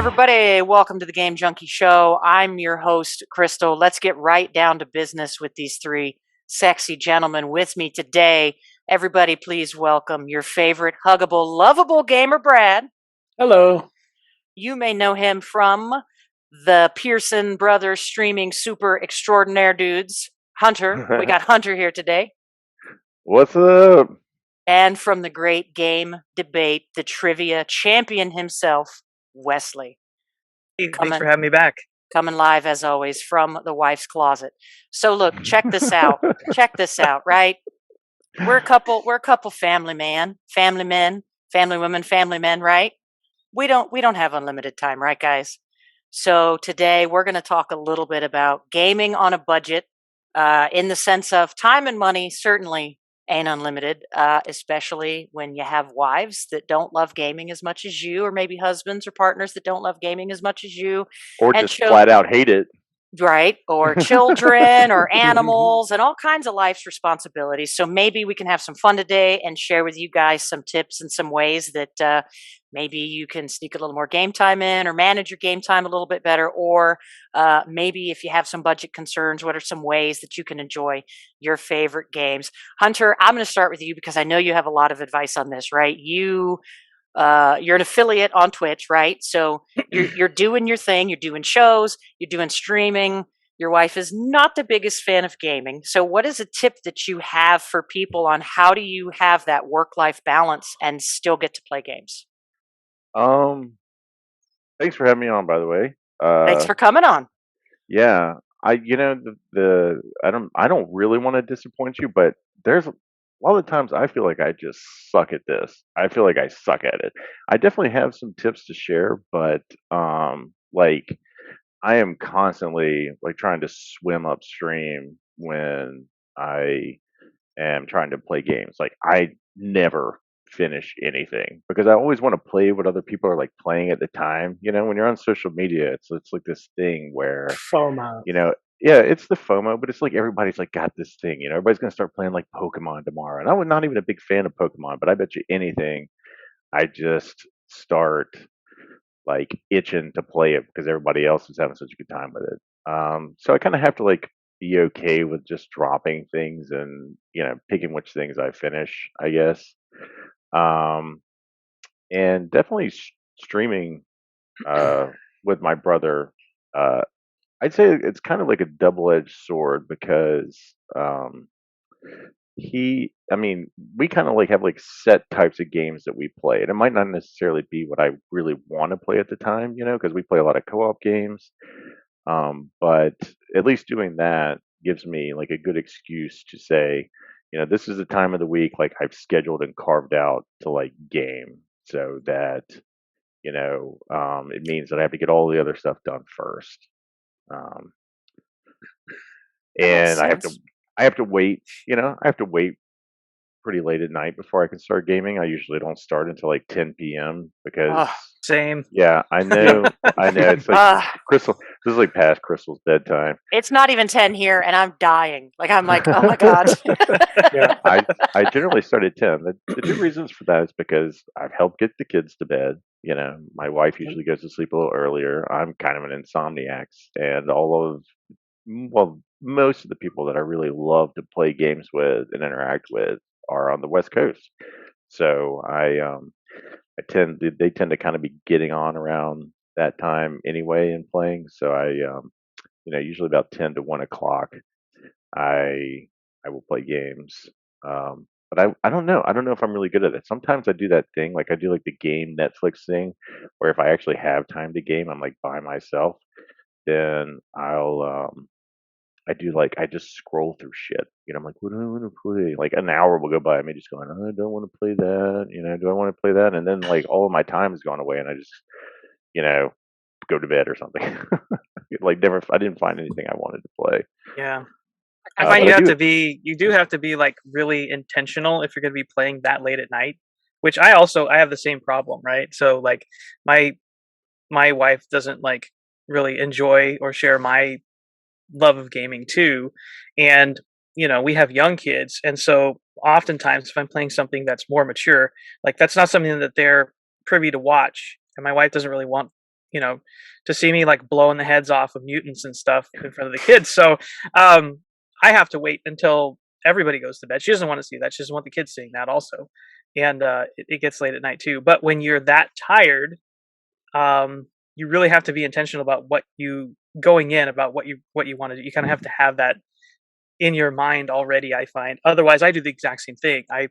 everybody. Welcome to the Game Junkie Show. I'm your host, Crystal. Let's get right down to business with these three sexy gentlemen with me today. Everybody, please welcome your favorite huggable, lovable gamer, Brad. Hello. You may know him from the Pearson Brothers streaming super extraordinaire dudes. Hunter. We got Hunter here today. What's up? And from the great game debate, the trivia champion himself, Wesley. Thanks for having me back. Coming live as always from the wife's closet. So look, check this out. Check this out, right? We're a couple family men, family women, family men, right? We don't have unlimited time, right, guys? So today we're going to talk a little bit about gaming on a budget, in the sense of time and money certainly ain't unlimited, especially when you have wives that don't love gaming as much as you, or maybe husbands or partners that don't love gaming as much as you. Or just flat out hate it. Right, or children or animals and all kinds of life's responsibilities. So maybe we can have some fun today and share with you guys some tips and some ways that maybe you can sneak a little more game time in or manage your game time a little bit better. Or maybe if you have some budget concerns, what are some ways that you can enjoy your favorite games? Hunter, I'm going to start with you because I know you have a lot of advice on this, right? You're an affiliate on Twitch, right? So you're doing your thing, you're doing shows, you're doing streaming. Your wife is not the biggest fan of gaming. So what is a tip that you have for people on how do you have that work-life balance and still get to play games? Thanks for having me on, by the way. Thanks for coming on. Yeah, I don't really want to disappoint you, but there's a lot of times I feel like I just suck at this. I feel like I suck at it. I definitely have some tips to share, but like I am constantly like trying to swim upstream when I am trying to play games. Like I never finish anything because I always want to play what other people are like playing at the time. You know, when you're on social media, it's like this thing where FOMO. yeah, it's the FOMO, but it's like everybody's like got this thing. Everybody's gonna start playing like Pokemon tomorrow, and I'm not even a big fan of Pokemon, but I bet you anything, I just start like itching to play it because everybody else is having such a good time with it. So I kind of have to like be okay with just dropping things and picking which things I finish, I guess. Um, and definitely streaming with my brother. Uh, I'd say it's kind of like a double-edged sword because I mean, we kind of like have like set types of games that we play, and it might not necessarily be what I really want to play at the time, because we play a lot of co-op games. But at least doing that gives me like a good excuse to say, this is the time of the week like I've scheduled and carved out to like game, so that it means that I have to get all the other stuff done first. Um, and I have to wait, I have to wait pretty late at night before I can start gaming. I usually don't start until like 10 p.m. because same. Yeah, I know. It's like Crystal. This is like past Crystal's bedtime. It's not even 10 here, and I'm dying. Like I'm like, oh my god. Yeah, I generally start at 10. The two reasons for that is because I've helped get the kids to bed. My wife usually goes to sleep a little earlier. I'm kind of an insomniac, and most of the people that I really love to play games with and interact with are on the West Coast. So they tend to kind of be getting on around that time anyway and playing. So usually about 10 to 1 o'clock, I will play games. But I don't know. I don't know if I'm really good at it. Sometimes I do that thing, like I do like the game Netflix thing, where if I actually have time to game, I'm like by myself, then I just scroll through shit. I'm like, what do I want to play? Like an hour will go by, me just going, oh, I don't want to play that. Do I want to play that? And then like all of my time has gone away, and I just, go to bed or something. I didn't find anything I wanted to play. Yeah, I find you do have to be like really intentional if you're going to be playing that late at night. Which I have the same problem, right? So like my wife doesn't like really enjoy or share my love of gaming too, and we have young kids, and so oftentimes if I'm playing something that's more mature, like that's not something that they're privy to watch, and my wife doesn't really want to see me like blowing the heads off of mutants and stuff in front of the kids. So I have to wait until everybody goes to bed. She doesn't want to see that. She doesn't want the kids seeing that also. And it gets late at night too. But when you're that tired, you really have to be intentional about what you going in about what you want to do. You kind of have to have that in your mind already, I find. Otherwise, I do the exact same thing. I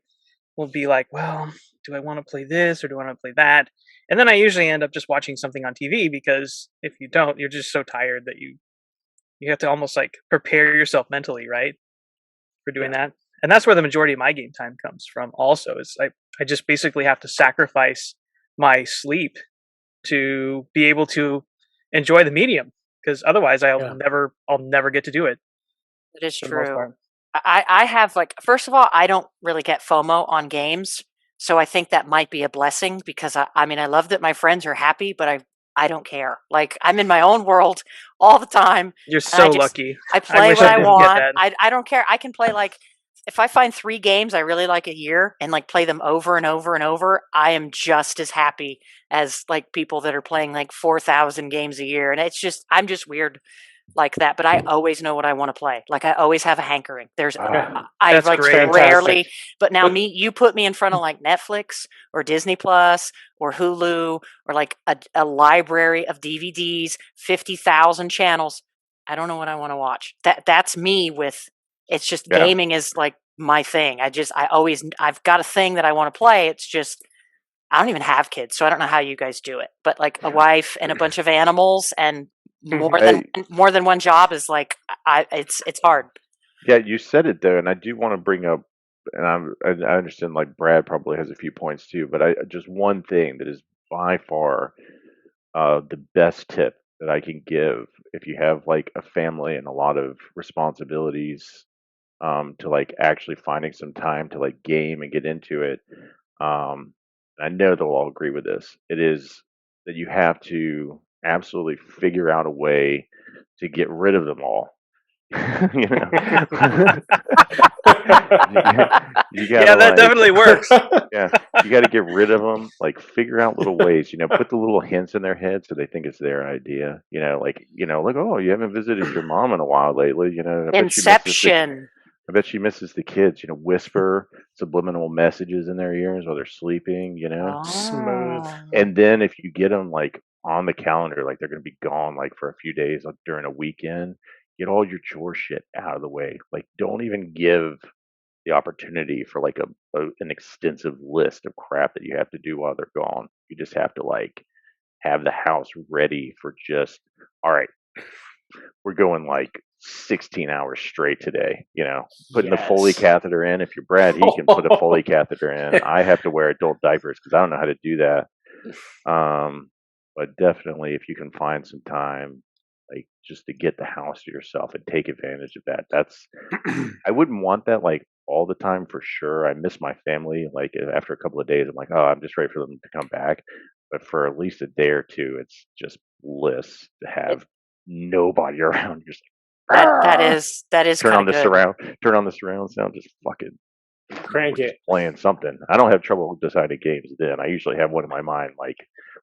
will be like, well, do I want to play this or do I want to play that? And then I usually end up just watching something on TV, because if you don't, you're just so tired that you have to almost like prepare yourself mentally, right, for doing that. And that's where the majority of my game time comes from also, is I just basically have to sacrifice my sleep to be able to enjoy the medium, because otherwise I'll never get to do it. It is true. I have, like, first of all, I don't really get FOMO on games, so I think that might be a blessing, because I mean, I love that my friends are happy, but I don't care. Like, I'm in my own world all the time. You're so lucky. I play what I want. I don't care. I can play, like, if I find 3 games I really like a year and like play them over and over and over, I am just as happy as like people that are playing like 4,000 games a year. And I'm just weird like that, but I always know what I want to play. Like, I always have a hankering. I That's like great. rarely, but now you put me in front of like Netflix or Disney Plus or Hulu or like a library of DVDs, 50,000 channels. I don't know what I want to watch. That's me with, it's just gaming is like my thing. I've got a thing that I want to play. It's just, I don't even have kids, so I don't know how you guys do it, but like a wife and a bunch of animals and more than one job is like, it's hard. Yeah, you said it though, and I do want to bring up, and I understand like Brad probably has a few points too, but I just one thing that is by far the best tip that I can give if you have like a family and a lot of responsibilities, to like actually finding some time to like game and get into it. I know they'll all agree with this. It is that you have to absolutely figure out a way to get rid of them all. You know, you gotta, yeah, that definitely works. Yeah, you got to get rid of them. Like, figure out little ways. Put the little hints in their head so they think it's their idea. Like, oh, you haven't visited your mom in a while lately. Inception. I bet she misses the kids. Whisper subliminal messages in their ears while they're sleeping. Smooth. And then if you get them like on the calendar, like they're going to be gone like for a few days, like during a weekend, get all your chore shit out of the way. Like, don't even give the opportunity for like an extensive list of crap that you have to do while they're gone. You just have to like have the house ready for just, all right, we're going like 16 hours straight today, putting the Foley catheter in. If you're Brad, he can put a Foley catheter in. I have to wear adult diapers because I don't know how to do that. But definitely if you can find some time, like, just to get the house to yourself and take advantage of that. I wouldn't want that like all the time for sure. I miss my family. Like, after a couple of days, I'm like, oh, I'm just ready for them to come back. But for at least a day or two, it's just bliss to have nobody around. Just that is turn on the good. turn on the surround sound, just fucking crank it, playing something. I don't have trouble deciding games then. I usually have one in my mind like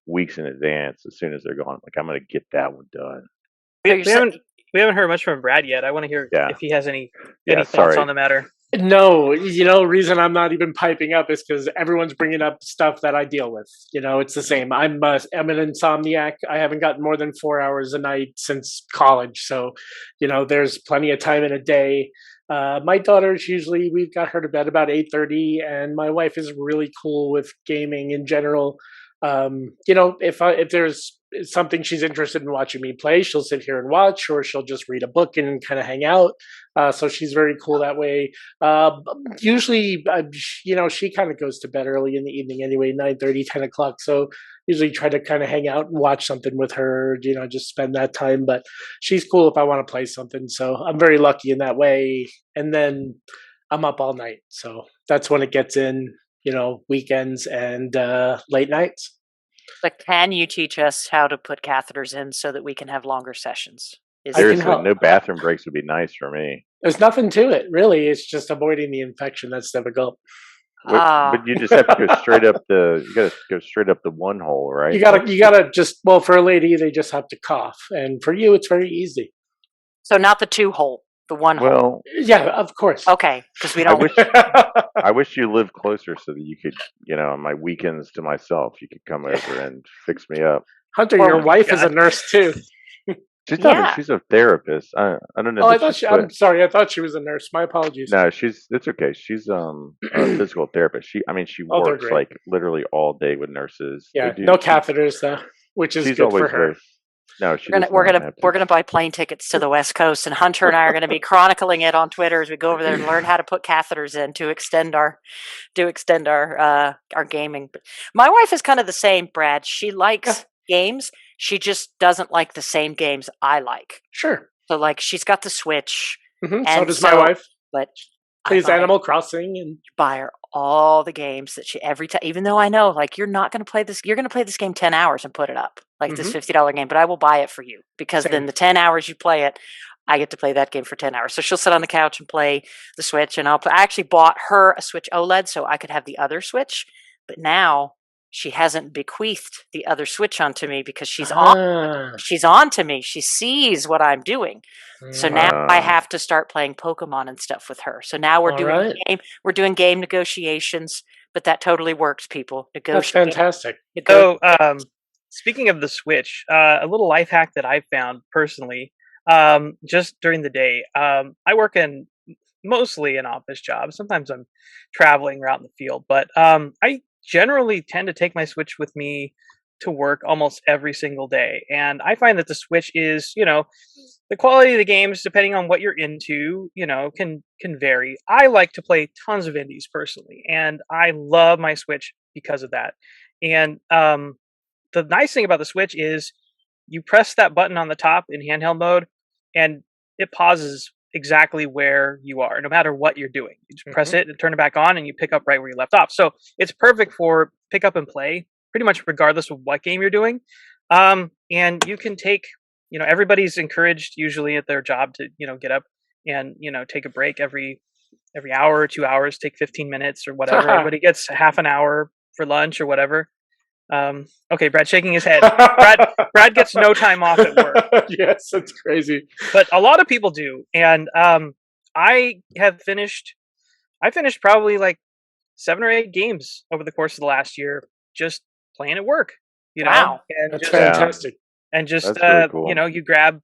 weeks in advance. As soon as they're gone, like, I'm gonna get that one done. We haven't heard much from Brad yet. I want to hear if he has any thoughts on the matter. No, reason I'm not even piping up is because everyone's bringing up stuff that I deal with. It's the same. I'm an insomniac. I haven't gotten more than 4 hours a night since college. So, there's plenty of time in a day. My daughter's we've got her to bed about 8:30, and my wife is really cool with gaming in general. If there's something she's interested in watching me play, she'll sit here and watch, or she'll just read a book and kind of hang out. So she's very cool that way. Usually, she kind of goes to bed early in the evening anyway, 9:30, 10 o'clock. So usually try to kind of hang out and watch something with her, just spend that time. But she's cool if I want to play something. So I'm very lucky in that way. And then I'm up all night. So that's when it gets in, weekends and late nights. But can you teach us how to put catheters in so that we can have longer sessions? Seriously, no bathroom breaks would be nice for me. There's nothing to it, really. It's just avoiding the infection that's difficult. But you just have to go straight up the. You got to go straight up the one hole, right? You gotta just, well, for a lady, they just have to cough. And for you, it's very easy. So not the 2 hole, the 1 hole. Well, Yeah, of course. Okay, because we I don't. wish I wish you lived closer so that you could, on my weekends to myself, you could come over and fix me up. Hunter, Well, your wife is a God. nurse too. She's not. Yeah. She's a therapist. I don't know Oh, I that thought she's she. put. I'm sorry. I thought she was a nurse. My apologies. No, it's okay. She's a physical therapist. She Oh, they're works great. like literally all day with nurses. Yeah, no catheters though, which is She's good for always her. very. No, she We're does gonna we're not gonna have to. we're gonna buy plane tickets to the West Coast, and Hunter and I are gonna be chronicling it on Twitter as we go over there and learn how to put catheters in to extend our gaming. But my wife is kind of the same, Brad. She likes games. She just doesn't like the same games I like. Sure. So like she's got the Switch, So and does my wife. but I Plays buy Animal Crossing and buy her all the games that she every time, even though I know like you're not going to play this, you're going to play this game 10 hours and put it up like this $50 game, but I will buy it for you because Same. then the 10 hours you play it, I get to play that game for 10 hours. So she'll sit on the couch and play the Switch, and I actually bought her a Switch OLED so I could have the other Switch, but now she hasn't bequeathed the other Switch onto me because she's on to me. She sees what I'm doing. So now I have to start playing Pokemon and stuff with her. So now we're doing game negotiations, but that totally works, people. That's fantastic. So, speaking of the Switch, a little life hack that I've found personally, just during the day, I work in mostly an office job. Sometimes I'm traveling around the field, but I generally tend to take my Switch with me to work almost every single day. And I find that the Switch is, the quality of the games, depending on what you're into, can vary. I like to play tons of indies personally, and I love my Switch because of that. And the nice thing about the Switch is you press that button on the top in handheld mode, and it pauses exactly where you are, no matter what you're doing. You just press it and turn it back on, and you pick up right where you left off. So it's perfect for pick up and play, pretty much regardless of what game you're doing. And you can take, everybody's encouraged usually at their job to, get up and, take a break every hour or 2 hours, take 15 minutes or whatever. Everybody gets half an hour for lunch or whatever. Okay, Brad shaking his head. Brad gets no time off at work. Yes, that's crazy. But a lot of people do, and I finished probably like 7 or 8 games over the course of the last year, just playing at work. Wow, and that's just, fantastic. And just That's really cool. you grab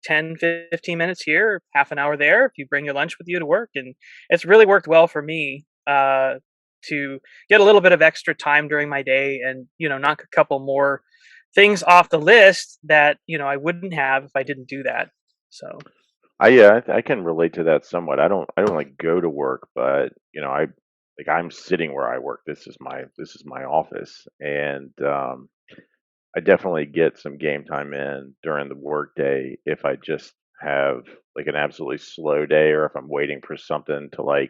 10, 15 minutes here, half an hour there. If you bring your lunch with you to work, and it's really worked well for me. To get a little bit of extra time during my day and knock a couple more things off the list that I wouldn't have if I didn't do that. So I can relate to that somewhat. I don't like go to work, but I'm sitting where I work. This is my office, and I definitely get some game time in during the work day if I just have like an absolutely slow day, or if I'm waiting for something to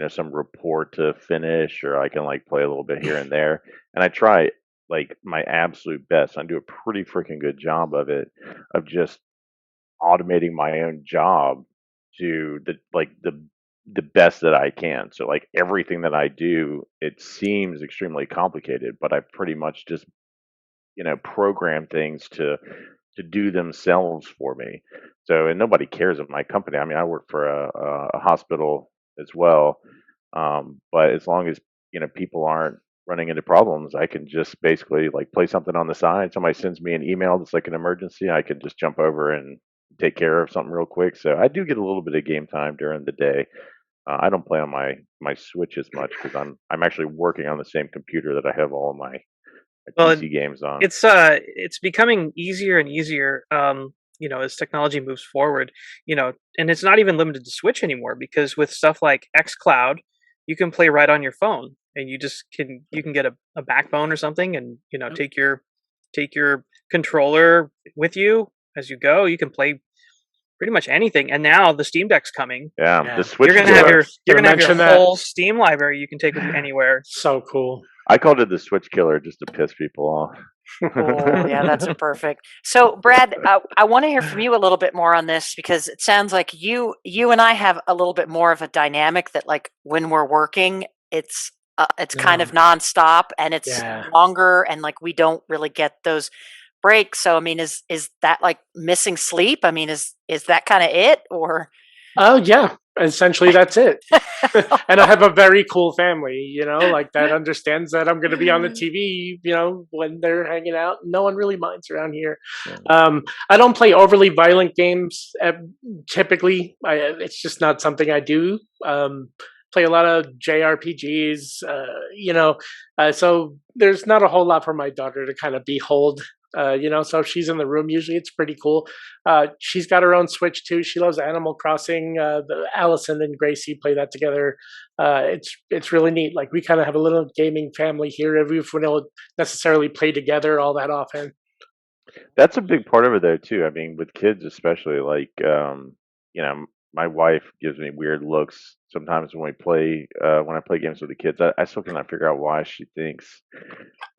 some report to finish, or I can like play a little bit here and there. And I try like my absolute best. I do a pretty freaking good job of it, of just automating my own job to the best that I can. So like everything that I do, it seems extremely complicated, but I pretty much just program things to do themselves for me. So, and nobody cares at my company. I mean, I work for a hospital as well, but as long as people aren't running into problems, I can just basically like play something on the side. Somebody sends me an email that's like an emergency, I can just jump over and take care of something real quick. So I do get a little bit of game time during the day. I don't play on my Switch as much because I'm actually working on the same computer that I have all of my Well, PC games on. it's becoming easier and easier, as technology moves forward, and it's not even limited to Switch anymore, because with stuff like xCloud, you can play right on your phone, and you can get a backbone or something, and take your controller with you as you go. You can play pretty much anything. And now the Steam Deck's coming. Yeah, the Switch. You're gonna have killer. your whole Steam library you can take with you anywhere. So cool. I called it the Switch killer just to piss people off. Oh, yeah, that's perfect. So, Brad, I want to hear from you a little bit more on this, because it sounds like you and I have a little bit more of a dynamic that, like, when we're working, it's it's kind No. of nonstop and it's Yeah. longer and like we don't really get those breaks. So I mean, is that like missing sleep? I mean, is that kind of it or Oh yeah, essentially that's it. And I have a very cool family, like that understands that I'm going to be on the TV, when they're hanging out. No one really minds around here. Yeah. I don't play overly violent games typically. It's just not something I do. Play a lot of JRPGs, so there's not a whole lot for my daughter to kind of behold. So if she's in the room, usually it's pretty cool. She's got her own Switch too. She loves Animal Crossing. Allison and Gracie play that together. It's really neat. Like we kind of have a little gaming family here. We don't necessarily play together all that often. That's a big part of it though too. I mean, with kids especially, like my wife gives me weird looks sometimes when I play games with the kids. I still cannot figure out why she thinks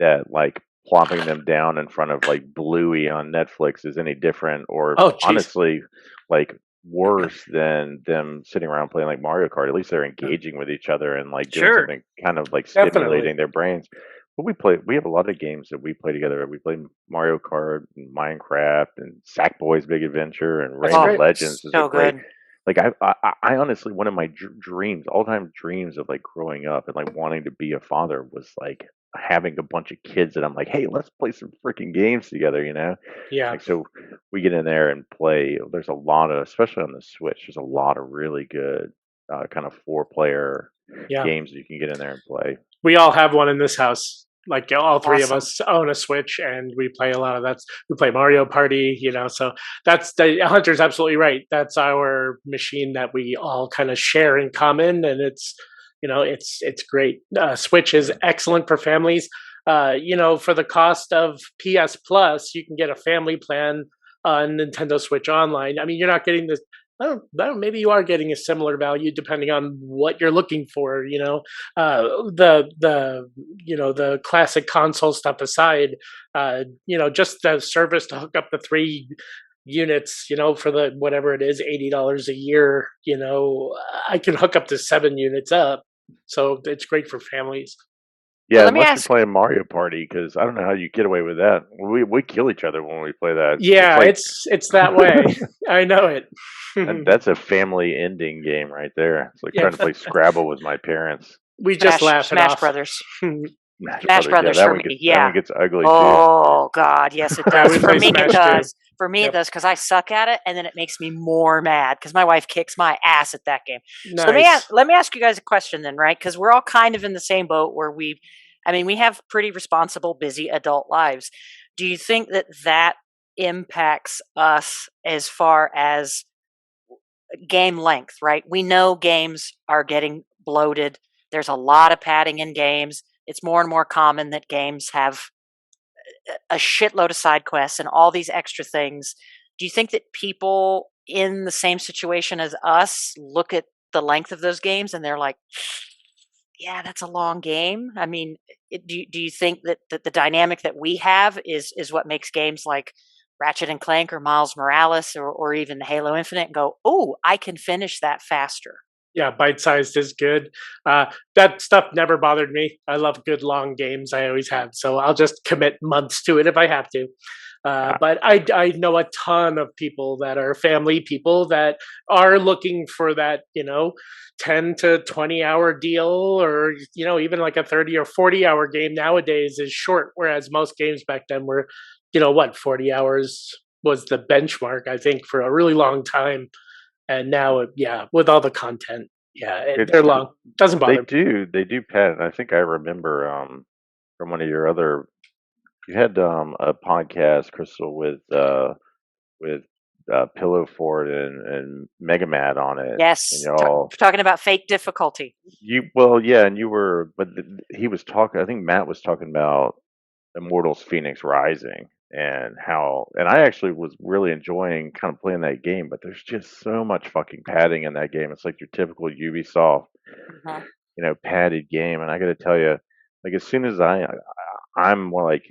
that like plopping them down in front of like Bluey on Netflix is any different, or Oh, jeez. honestly, like worse than them sitting around playing like Mario Kart. At least they're engaging with each other and like doing Sure. something kind of like Definitely. stimulating their brains. But we have a lot of games that we play together. We play Mario Kart and Minecraft and Sackboy's Big Adventure and That's oh, Rayman great. Legends is a so great. good. Like I honestly, one of my dreams, all time dreams of like growing up and like wanting to be a father was like having a bunch of kids and I'm like, hey, let's play some freaking games together, you know? Yeah. Like, so we get in there and play. There's a lot of, especially on the Switch, there's a lot of really good kind of 4 player Yeah. games that you can get in there and play. We all have one in this house. Like all three of Awesome. us own a Switch, and we play a lot of that. We play Mario Party, So that's the Hunter's absolutely right. That's our machine that we all kind of share in common, and it's great. Switch is excellent for families. For the cost of PS Plus, you can get a family plan on Nintendo Switch Online. I mean, you're not getting this. Maybe you are getting a similar value depending on what you're looking for. The classic console stuff aside, just the service to hook up the 3 units, for the whatever it is, $80 a year. I can hook up to 7 units up, so it's great for families. Well, Yeah, let me unless you're ask. playing Mario Party, because I don't know how you get away with that. We kill each other when we play that. It's Yeah, like it's that way. I know it. that's a family ending game right there. It's like Yeah, trying to play Scrabble with my parents. we just laugh it Smash off. Brothers. Smash Smash Brothers, yeah, Brothers for me. that Yeah. one gets ugly too. Oh God, yes, it Yeah, does. we For play me, it Smash too. does. For me, it Yep. does because I suck at it, and then it makes me more mad because my wife kicks my ass at that game. So Nice. let me ask you guys a question then, right? Because we're all kind of in the same boat where we have pretty responsible, busy adult lives. Do you think that impacts us as far as game length? Right? We know games are getting bloated. There's a lot of padding in games. It's more and more common that games have a shitload of side quests and all these extra things. Do you think that people in the same situation as us look at the length of those games and they're like, yeah, that's a long game? I mean, do you think that the dynamic that we have is what makes games like Ratchet and Clank or Miles Morales or even Halo Infinite go, oh, I can finish that faster? Yeah, bite sized is good. That stuff never bothered me. I love good long games. I always have. So I'll just commit months to it if I have to. Uh, But I know a ton of people that are family people that are looking for that, 10 to 20 hour deal, or, even like a 30 or 40 hour game nowadays is short. Whereas most games back then were, 40 hours was the benchmark, I think, for a really long time. And now, yeah, with all the content, yeah, they're it's long. Doesn't bother me. they do, Pat. And I think I remember from one of your other you had a podcast, Crystal, with Pillow Fort and Mega Mad on it, and Yes, y'all talking about fake difficulty. you well yeah, and you were he was talking. I think Matt was talking about Immortals Phoenix Rising and how and I actually was really enjoying kind of playing that game, but there's just so much fucking padding in that game. It's like your typical Ubisoft, Mhm. padded game, and I got to tell you, like as soon as I'm more like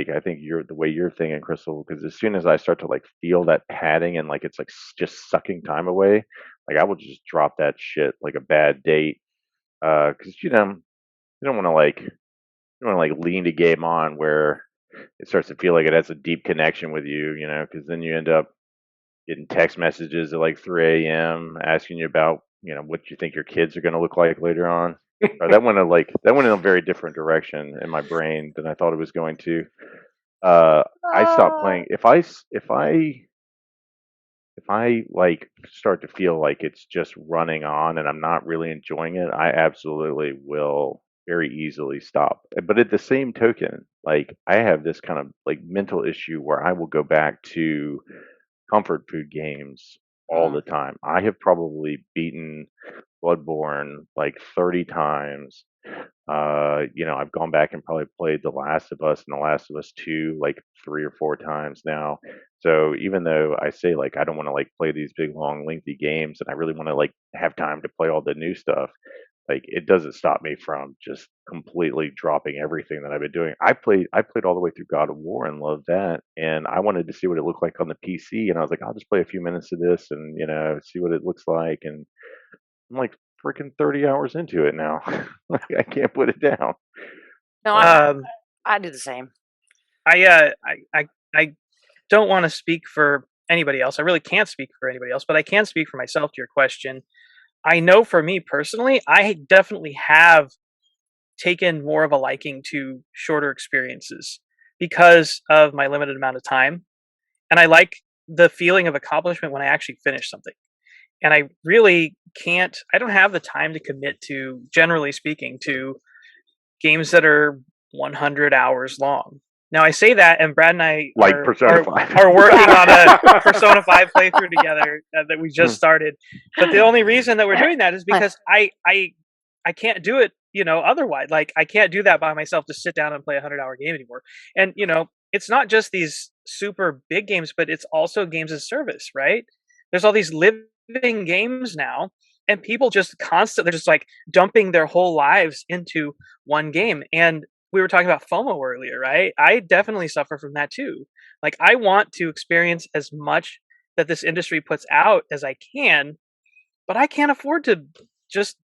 I think you're the way you're thinking, Crystal, because as soon as I start to like feel that padding and like it's like just sucking time away, like I will just drop that shit like a bad date, because you don't want to like lean a game on where it starts to feel like it has a deep connection with you, because then you end up getting text messages at like 3 a.m. asking you about, what you think your kids are going to look like later on. That went in a very different direction in my brain than I thought it was going to. I stopped Uh, playing. If I like start to feel like it's just running on and I'm not really enjoying it, I absolutely will very easily stop. But at the same token, like I have this kind of like mental issue where I will go back to comfort food games all mm. the time. I have probably beaten Bloodborne like 30 times. I've gone back and probably played The Last of Us and The Last of Us 2 like 3 or 4 times now. So even though I say like I don't want to like play these big long lengthy games and I really want to like have time to play all the new stuff, like it doesn't stop me from just completely dropping everything that I've been doing. I played all the way through God of War and loved that. And I wanted to see what it looked like on the PC and I was like, I'll just play a few minutes of this and see what it looks like. And I'm like freaking 30 hours into it now. Like I can't put it down. No, So I do the same. I don't want to speak for anybody else. I really can't speak for anybody else, but I can speak for myself to your question. I know for me personally, I definitely have taken more of a liking to shorter experiences because of my limited amount of time. And I like the feeling of accomplishment when I actually finish something. And I really I don't have the time to commit to, generally speaking, to games that are 100 hours long. Now I say that, and Brad and I like Persona 5. are working on a Persona 5 playthrough together that we just started. But the only reason that we're doing that is because I can't do it, otherwise. Like I can't do that by myself to sit down and play a 100-hour game anymore. And it's not just these super big games, but it's also games as service, right? There's all these living games now, and people just constantly they're just like dumping their whole lives into one game. And we were talking about FOMO earlier, right? I definitely suffer from that too. Like I want to experience as much that this industry puts out as I can, but I can't afford to just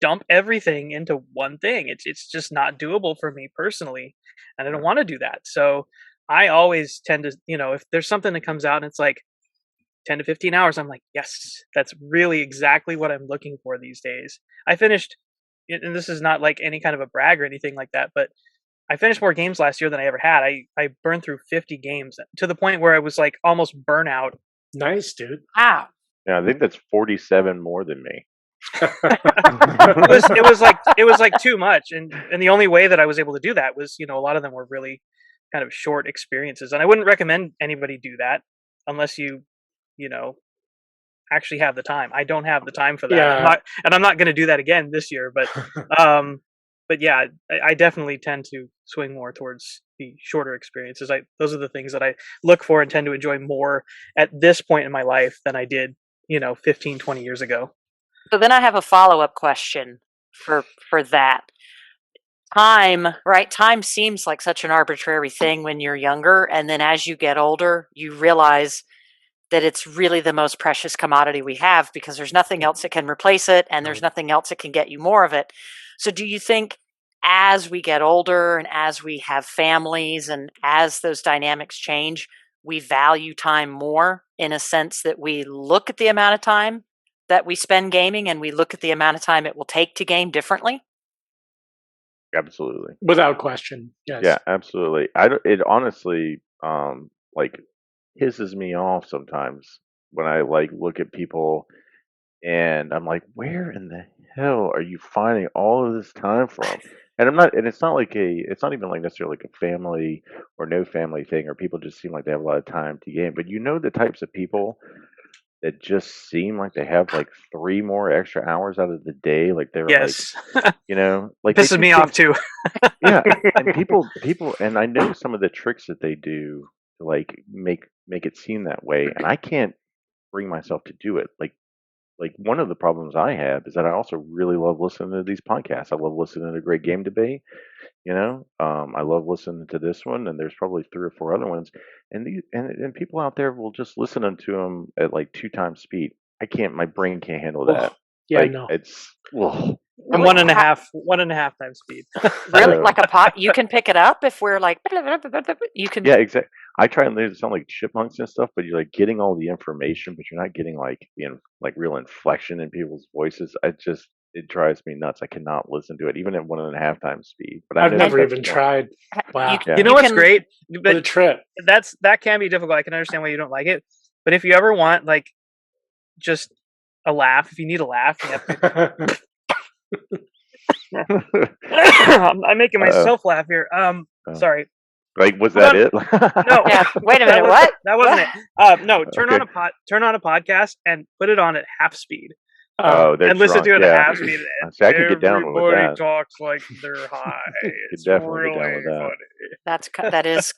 dump everything into one thing. It's just not doable for me personally, and I don't want to do that. So I always tend to, if there's something that comes out and it's like 10 to 15 hours, I'm like, yes, that's really exactly what I'm looking for these days. I finished, and this is not like any kind of a brag or anything like that, but I finished more games last year than I ever had. I burned through 50 games to the point where I was like almost burnout. Nice, dude. Wow. Yeah, I think that's 47 more than me. It was like too much, and the only way that I was able to do that was, a lot of them were really kind of short experiences, and I wouldn't recommend anybody do that unless you know actually have the time. I don't have the time for that. Yeah. I'm not going to do that again this year, but yeah, I definitely tend to swing more towards the shorter experiences. Those are the things that I look for and tend to enjoy more at this point in my life than I did 15, 20 years ago. So then I have a follow-up question for that. Time, right? Time seems like such an arbitrary thing when you're younger, and then as you get older, you realize that it's really the most precious commodity we have because there's nothing else that can replace it and there's nothing else that can get you more of it. So do you think as we get older and as we have families and as those dynamics change, we value time more in a sense that we look at the amount of time that we spend gaming and we look at the amount of time it will take to game differently? Absolutely. Without question. Yes. Yeah, absolutely. It honestly like pisses me off sometimes when I like look at people and I'm like, where in the hell are you finding all of this time from? And it's not like it's not even like necessarily like a family or no family thing, or people just seem like they have a lot of time to game. But the types of people that just seem like they have like 3 more extra hours out of the day. Like they're like, Yes. like they Pisses do me off things, too. yeah. And people, and I know some of the tricks that they do to like make it seem that way, and I can't bring myself to do it. Like one of the problems I have is that I also really love listening to these podcasts. I love listening to great game debate. I love listening to this one, and there's probably 3 or 4 other ones. And and people out there will just listen to them at like 2 times speed. I can't. My brain can't handle Oh, that. yeah, Like no. it's. Ugh. I'm Really? 1.5 times speed. Really? Yeah. Like a pot? You can pick it up if we're like, you can. Yeah, exactly. I try and make it sound like chipmunks and stuff, but you're like getting all the information, but you're not getting like like real inflection in people's voices. It drives me nuts. I cannot listen to it even at 1.5 times speed. But I I've know never that's even more. tried. You, Wow. Yeah. You know you what's can. great? What a But trip. that can be difficult. I can understand why you don't like it. But if you ever want like just a laugh, if you need a laugh, you have to. I'm making Uh-oh. myself laugh here. Sorry. Like, was Hold that on. it? No, Yeah. Wait a that minute. was What? that wasn't What? it. No, turn Okay. on a podcast and put it on at half speed Oh, they're and listen drunk. to it at Yeah. half speed. And See, I could get down with everybody that. talks like they're high. Could It's definitely get down really with that. funny. That is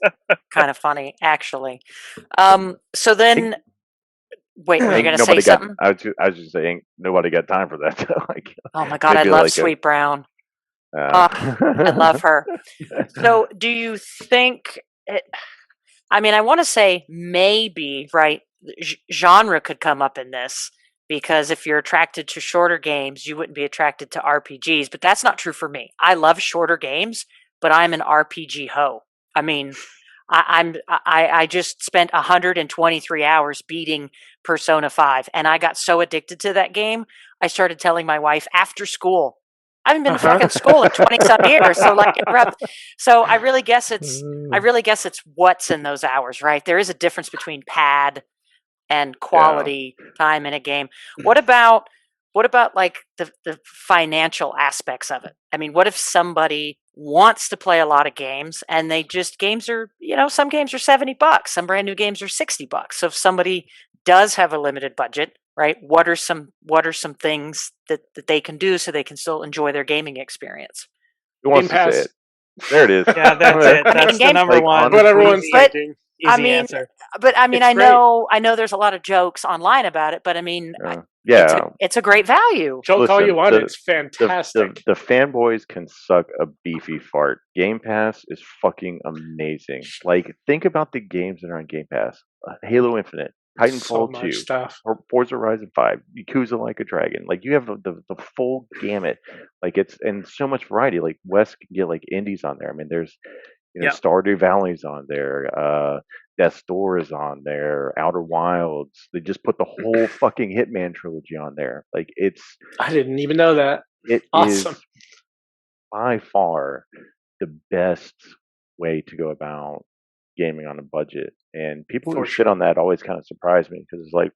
kind of funny, actually. So Ain't, then, wait, were you ain't gonna say nobody got. something? I was just saying, nobody got time for that. So like, Oh my God, I maybe love like a. Sweet Brown. Uh, I love her. So, do you think? I mean, I want to say maybe, right? Genre could come up in this because if you're attracted to shorter games, you wouldn't be attracted to RPGs. But that's not true for me. I love shorter games, but I'm an RPG hoe. I mean, I just spent 123 hours beating Persona 5, and I got so addicted to that game, I started telling my wife after school. I haven't been to fucking school in 20 some years, so like, so I really guess it's what's in those hours, right? There is a difference between pad and yeah. quality time in a game. What about like the financial aspects of it? I mean, what if somebody wants to play a lot of games and games are, some games are $70, some brand new games are $60. So if somebody does have a limited budget, right? What are some things that they can do so they can still enjoy their gaming experience? Who Game wants to say Pass. it? There it is. Yeah, that's it. I mean, That's the Game number Like one. What honestly, everyone's Easy, but thinking. I easy mean, answer. It's I great. know there's a lot of jokes online about it, but I mean, yeah. it's a great value. Joke all you Listen, want. It's the fantastic. the fanboys can suck a beefy fart. Game Pass is fucking amazing. Like, think about the games that are on Game Pass: Halo Infinite, So Titanfall much 2, stuff. or Forza Horizon 5, Yakuza Like a Dragon. Like, you have the full gamut. Like, it's and so much variety. Like, Wes can get like indies on there. I mean, there's Yeah. Stardew Valley's on there. Death's Door is on there. Outer Wilds. They just put the whole fucking Hitman trilogy on there. Like, I didn't even know that. it is Awesome. by far the best way to go about gaming on a budget. And people who For shit sure. on that always kind of surprise me because it's like,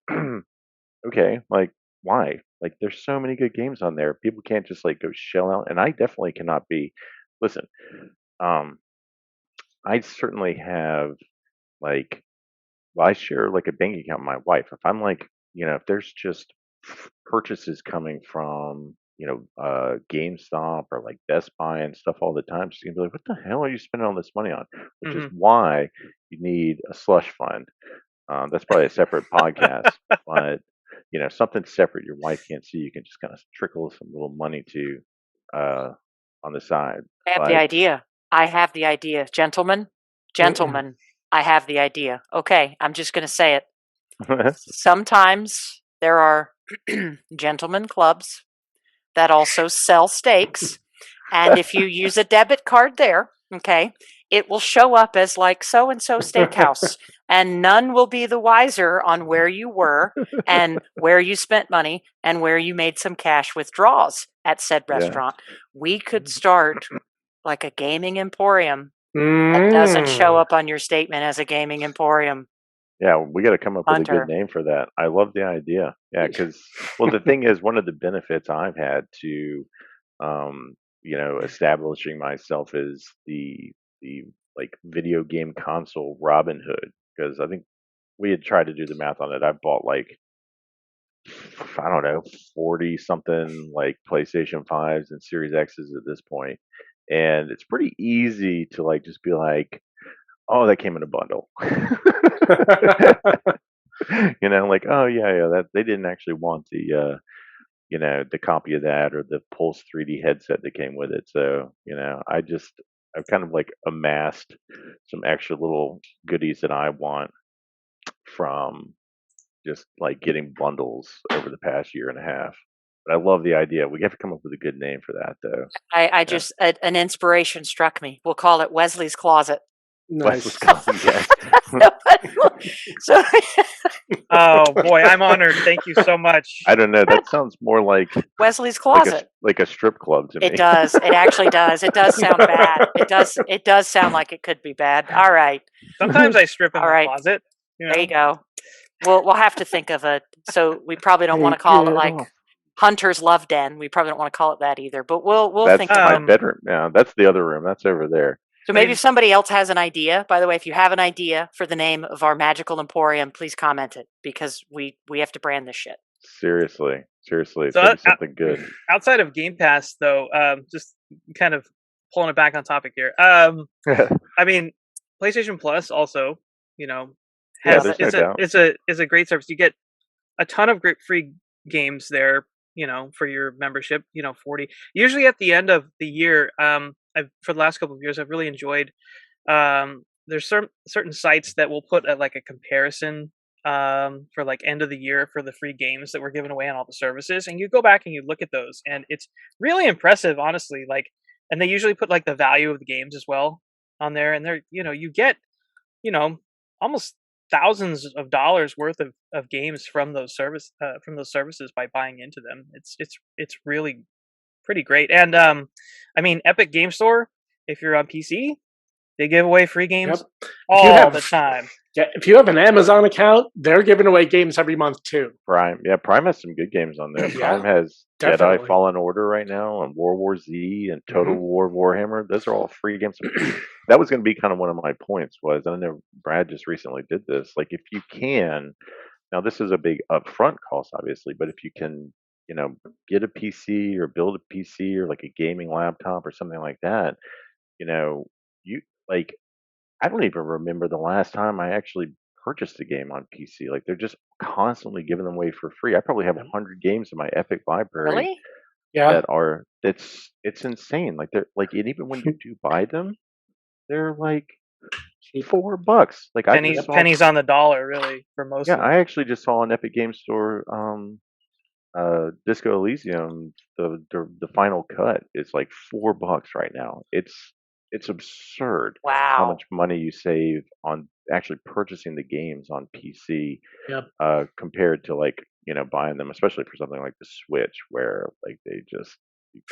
okay, like why? Like, there's so many good games on there. People can't just like go shell out. And I definitely cannot be. Listen, um, I certainly have like, well, I share like a bank account with my wife. If I'm like, if there's just purchases coming from, GameStop or like Best Buy and stuff all the time, she's gonna be like, "What the hell are you spending all this money on?" Which is Hmm. why you need a slush fund. That's probably a separate podcast, but something separate your wife can't see. You can just kind of trickle some little money to uh, on the side. I have the But idea. I have the idea, Mm-mm. gentlemen. I have the idea. Okay, I'm just going to say it. Sometimes there are gentlemen clubs that also sell steaks. And if you use a debit card there, okay, it will show up as like so and so steakhouse. And none will be the wiser on where you were and where you spent money and where you made some cash withdrawals at said yeah, restaurant. We could start like a gaming emporium that doesn't show up on your statement as a gaming emporium. yeah, we got to come up with a good Hunter. name for that. I love the idea. Yeah, because well, the thing is, one of the benefits I've had to, establishing myself as the like video game console Robin Hood. Because I think we had tried to do the math on it. I bought like, I don't know, 40 something like PlayStation 5s and Series X's at this point. And it's pretty easy to like just be like, oh, that came in a bundle. Like, oh yeah, that they didn't actually want the copy of that or the Pulse 3D headset that came with it. So, I've kind of like amassed some extra little goodies that I want from just like getting bundles over the past year and a half. But I love the idea. We have to come up with a good name for that, though. I just an inspiration struck me. We'll call it Wesley's Closet. West Nice. Wisconsin, yes. So Oh boy, I'm honored. Thank you so much. I don't know. That sounds more like Wesley's Closet. like a strip club to me. It does. It actually does. It does sound bad. It does. It does sound like it could be bad. All right. Sometimes I strip in All my right. closet. You know? There you go. We'll have to think of a. So we probably don't want to call it like Hunter's Love Den. We probably don't want to call it that either. But we'll That's think of my it. bedroom. Yeah, that's the other room. That's over there. So maybe if somebody else has an idea, by the way, if you have an idea for the name of our magical emporium, please comment it because we have to brand this shit. Seriously, it's So, gonna be something good. Outside of Game Pass, though, just kind of pulling it back on topic here. I mean, PlayStation Plus also, you know, Yeah, has there's no doubt. it's a great service. You get a ton of great free games there, you know, for your membership. You know, 40. Usually at the end of the year, for the last couple of years, I've really enjoyed. There's certain sites that will put like a comparison for like end of the year for the free games that were given away on all the services, and you go back and you look at those, and it's really impressive, honestly. Like, and they usually put like the value of the games as well on there, and they're, you know, you get, you know, almost thousands of dollars worth of games from those services by buying into them. It's really pretty great. And I mean, Epic Game Store, if you're on PC, they give away free games all the time. Yeah, if you have an Amazon account, they're giving away games every month too. Prime, yeah, Prime has some good games on there. Yeah, Prime has definitely. Jedi Fallen Order right now, and World War Z, and Total War Warhammer. Those are all free games. That was going to be kind of one of my points. Was, I know Brad just recently did this. Like, if you can, now this is a big upfront cost, obviously, but if you can, you know, get a PC or build a PC or like a gaming laptop or something like that, you know, you like. I don't even remember the last time I actually purchased a game on PC. Like, they're just constantly giving them away for free. I probably have 100 games in my Epic library Really? Yeah, that are it's insane. Like, they're like, and even when you do buy them, they're like $4. Like, Pennies on the dollar, really, for most yeah, of them. I actually just saw on Epic Game Store Disco Elysium, the final cut is like $4 right now. It's absurd how Wow. much money you save on actually purchasing the games on PC Yep. compared to, like, you know, buying them, especially for something like the Switch, where like they just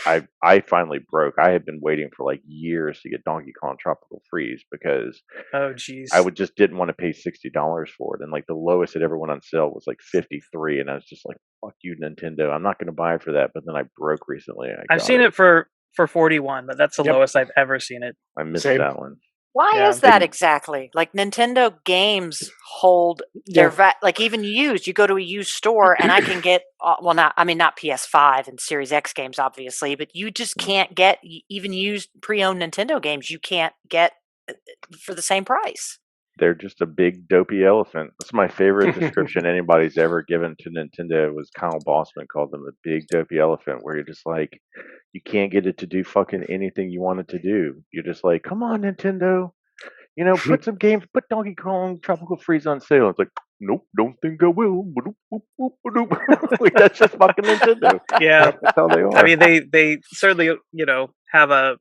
I finally broke. I had been waiting for like years to get Donkey Kong Tropical Freeze because Oh, jeez. I didn't want to pay $60 for it, and like the lowest it ever went on sale was like 53, and I was just like, "Fuck you, Nintendo! I'm not going to buy it for that." But then I broke recently. I've seen it for 41, but that's the lowest I've ever seen it. I missed Same. that one. Why Yeah, is that exactly? Like Nintendo games hold their like even used. You go to a used store and I can get not PS5 and Series X games obviously, but you just can't get even used pre-owned Nintendo games. You can't get for the same price. They're just a big dopey elephant. That's my favorite description anybody's ever given to Nintendo. Was Kyle Bossman called them a big dopey elephant, where you're just like, you can't get it to do fucking anything you want it to do. You're just like, come on, Nintendo, you know, put some games, put Donkey Kong Tropical Freeze on sale. It's like, nope, don't think I will. Like, that's just fucking Nintendo. Yeah, That's how they are. I mean, they certainly, you know, have a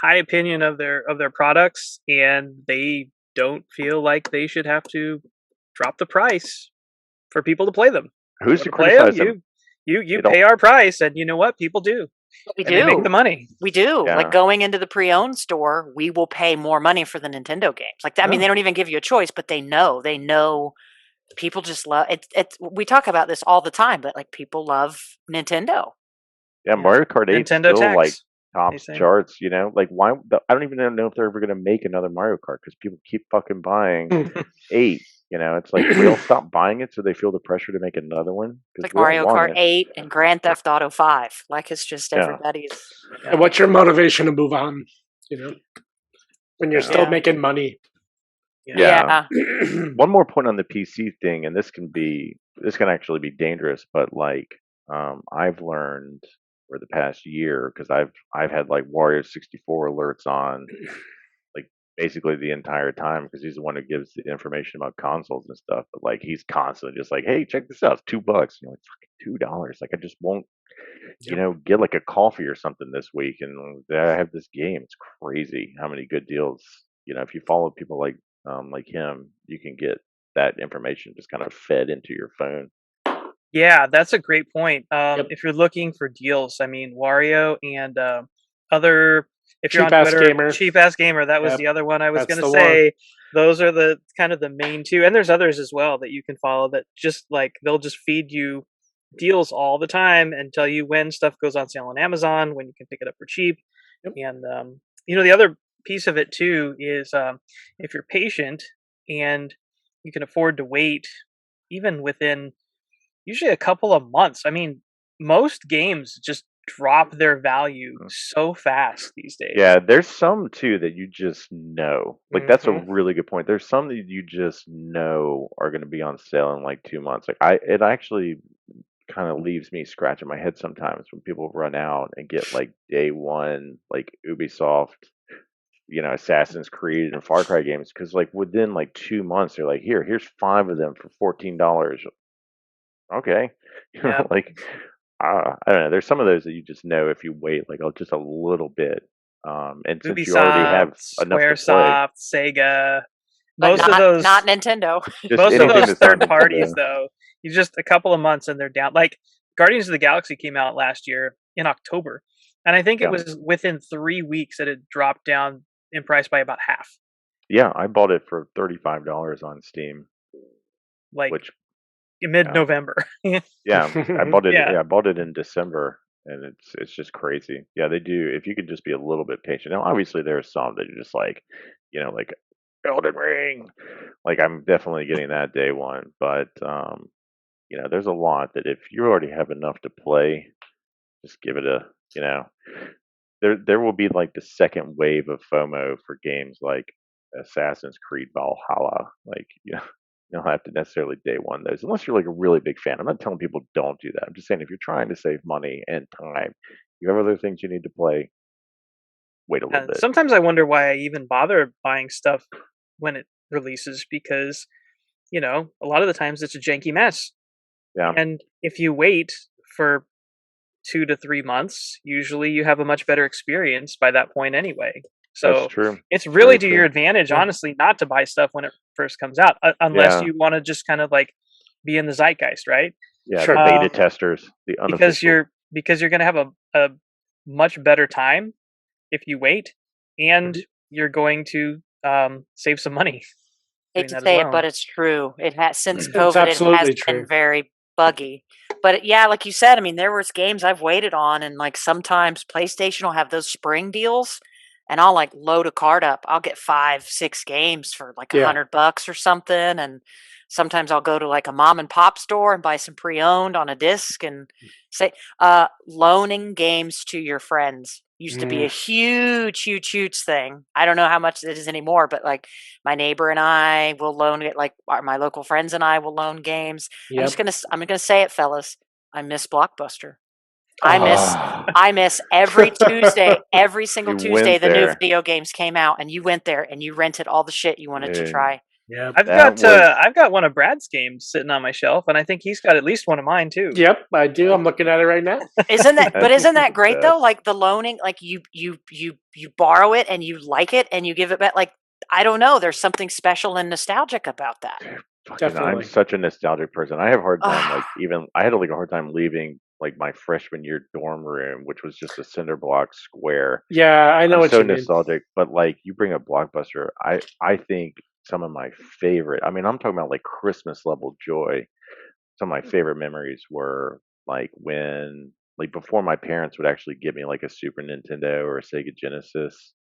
high opinion of their products, and they don't feel like they should have to drop the price for people to play them. Who's to play them? criticize them? You pay our price, and you know what? People do. We And they make the money. We do. Yeah. Like going into the pre-owned store, we will pay more money for the Nintendo games. Like that, I mean, they don't even give you a choice, but they know. They know people just love it. We talk about this all the time, but like people love Nintendo. Yeah, Mario Kart 8 Nintendo still tax, like tops they say. charts. You know, like why? I don't even know if they're ever going to make another Mario Kart because people keep fucking buying 8. You know, it's like we all stop buying it, so they feel the pressure to make another one. Like Mario Kart 8 and Grand Theft Auto 5. Like it's just everybody's. And what's your motivation to move on? You know, when you're still making money. Yeah. One more point on the PC thing, and this can actually be dangerous, but like I've learned for the past year, because I've had like Wario 64 alerts on like basically the entire time, because he's the one who gives the information about consoles and stuff. But like he's constantly just like, hey, check this out, it's $2. You know, it's fucking $2. Like I just won't You Yep. know, get like a coffee or something this week, and I have this game. It's crazy how many good deals. You know, if you follow people like him, you can get that information just kind of fed into your phone. Yeah, that's a great point. Yep. If you're looking for deals, I mean, Wario and other, if you're Cheap on ass Twitter, gamer. Cheap Ass Gamer, that was Yep. the other one I was That's going to the one. say. Those are the kind of the main two. And there's others as well that you can follow that just like they'll just feed you deals all the time and tell you when stuff goes on sale on Amazon, when you can pick it up for cheap. Yep. And, the other piece of it too is if you're patient and you can afford to wait, even within usually a couple of months. I mean, most games just drop their value Mm. so fast these days. Yeah, there's some too that you just know. Like that's a Hmm. really good point. There's some that you just know are going to be on sale in like 2 months. It actually kind of leaves me scratching my head sometimes when people run out and get like day one, like Ubisoft, Assassin's Creed and Far Cry games, because like within like 2 months they're like, here's five of them for $14. Okay, Yeah, like I don't know. There's some of those that you just know if you wait like just a little bit, and since you already Ubisoft, have enough to play, SquareSoft, Sega. but Most of not those, Nintendo. just most of anything those that's on third parties, Nintendo. though, you just a couple of months and they're down. Like Guardians of the Galaxy came out last year in October, and I think it Yeah, was within 3 weeks that it dropped down in price by about half. yeah. I bought it for $35 on Steam, Like which yeah, mid-November. yeah. I bought it. Yeah, Yeah, I bought it in December, and it's just crazy. Yeah, they do. If you could just be a little bit patient. Now, obviously, there are some that are just like, like Elden Ring. Like I'm definitely getting that day one, but there's a lot that if you already have enough to play, just give it a, you know, there will be like the second wave of FOMO for games like Assassin's Creed Valhalla. Like, you don't have to necessarily day one those unless you're like a really big fan. I'm not telling people don't do that. I'm just saying if you're trying to save money and time, you have other things you need to play, wait a little bit. sometimes I wonder why I even bother buying stuff when it releases because, a lot of the times it's a janky mess. Yeah, And if you wait for 2 to 3 months, usually you have a much better experience by that point anyway. that's So true. it's It's really very to your true. advantage, Yeah. honestly, not to buy stuff when it first comes out, unless Yeah, you want to just kind of like be in the zeitgeist, right? yeah. The Sure. beta Um, testers, the because unofficial. you're going to have a much better time if you wait, and Mhm. you're going to save some money Hate doing to that as say it, well. but it's true. It has since It's COVID, it has absolutely been true. very buggy. But yeah, like you said, I mean, there was games I've waited on, and like sometimes PlayStation will have those spring deals, and I'll like load a card up. I'll get 5, 6 games for like a Yeah. $100 or something, and sometimes I'll go to like a mom and pop store and buy some pre-owned on a disc and say, loaning games to your friends used to be Mm, a huge, huge, huge thing. I don't know how much it is anymore, but like my neighbor and I will loan it. Like my local friends and I will loan games. yep. I'm gonna say it, fellas. I miss Blockbuster. I miss Oh. Ah, I miss every Tuesday, every single you Tuesday went the new there. video games came out and you went there and you rented all the shit you wanted to Dude, try. Yep. that was I've got one of Brad's games sitting on my shelf, and I think he's got at least one of mine too. Yep. I do. I'm looking at it right now. that's Isn't that the great though? best. Like the loaning, like you borrow it and you like it and you give it back. Like I don't know, there's something special and nostalgic about that. Fucking, I'm Definitely. such a nostalgic person. I have a hard time, like, Ah, even I had like a hard time leaving like my freshman year dorm room, which was just a cinder block square. Yeah, I know I'm what so you mean. nostalgic, but like you bring up Blockbuster, I think some of my favorite. I mean, I'm talking about like Christmas level joy. Some of my favorite memories were like when, like, before my parents would actually give me like a Super Nintendo or a Sega Genesis,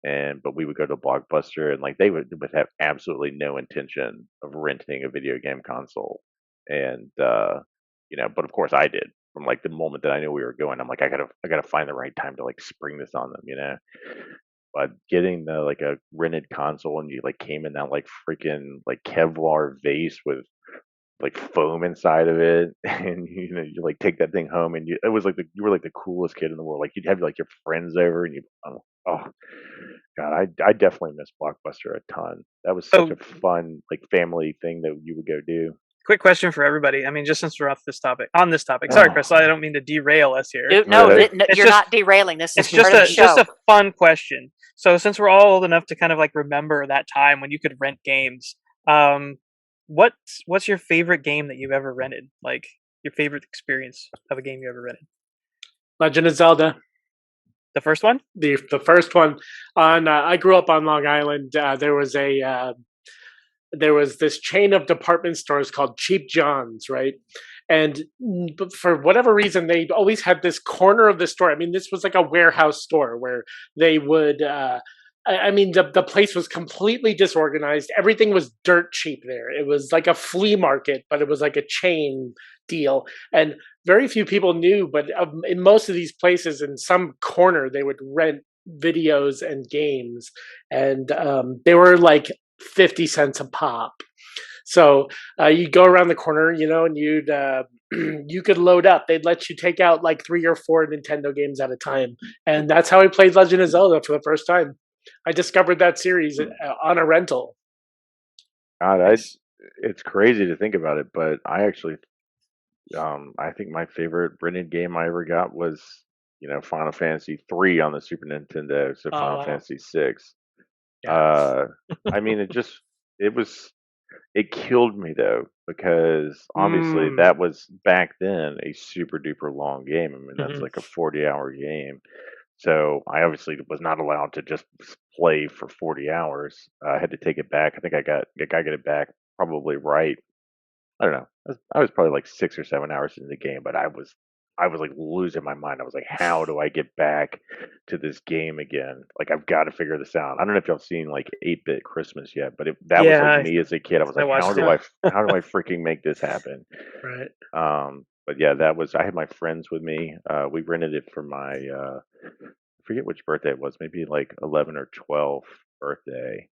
but we would go to Blockbuster and like they would have absolutely no intention of renting a video game console, and but of course I did from like the moment that I knew we were going. I'm like I gotta find the right time to like spring this on them. But getting the like a rented console and you like came in that like freaking like Kevlar vase with like foam inside of it, and you like take that thing home, and it was like you were like the coolest kid in the world. Like you'd have like your friends over, and oh god, I definitely miss Blockbuster a ton. That was such So a fun like family thing that you would go do. quick question for everybody. I mean, just since we're on this topic. Sorry, Chris, I don't mean to derail us here. No, Right. no, It's you're just not derailing. This is it's part of the just show. a fun question. So since we're all old enough to kind of like remember that time when you could rent games, what's your favorite game that you've ever rented? Like your favorite experience of a game you ever rented? Legend of Zelda. The first one? The first one on. I grew up on Long Island. There was this chain of department stores called Cheap John's, right? And for whatever reason, they always had this corner of the store. I mean, this was like a warehouse store where they would. I mean, the place was completely disorganized. Everything was dirt cheap there. It was like a flea market, but it was like a chain deal. And very few people knew, but in most of these places, in some corner, they would rent videos and games. And they were like 50 cents a pop. So you'd go around the corner, you know, and you'd you could load up. They'd let you take out like 3 or 4 Nintendo games at a time, and that's how I played Legend of Zelda for the first time. I discovered that series on a rental. God, it's crazy to think about it, but I actually, I think my favorite rented game I ever got was, Final Fantasy 3 on the Super Nintendo, so Final Wow. Fantasy 6. Yeah. I mean, it killed me though, because obviously Mm. that was back then a super duper long game. I mean, that's Mhm. like a 40-hour game. So I obviously was not allowed to just play for 40 hours. I had to take it back. I think I got it back probably right. I don't know. I was probably like 6 or 7 hours into the game, but I was like losing my mind. I was like, how do I get back to this game again? Like, I've got to figure this out. I don't know if y'all seen like 8-Bit Christmas yet, but that was like Yeah, me as a kid. I was I like, watched it. how do I freaking make this happen? Right. But yeah, I had my friends with me. We rented it for my, I forget which birthday it was, maybe like 11 or 12 birthday.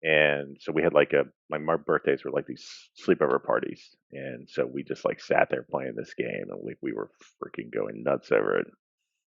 And so we had like my birthdays were like these sleepover parties. And so we just like sat there playing this game, and we were freaking going nuts over it.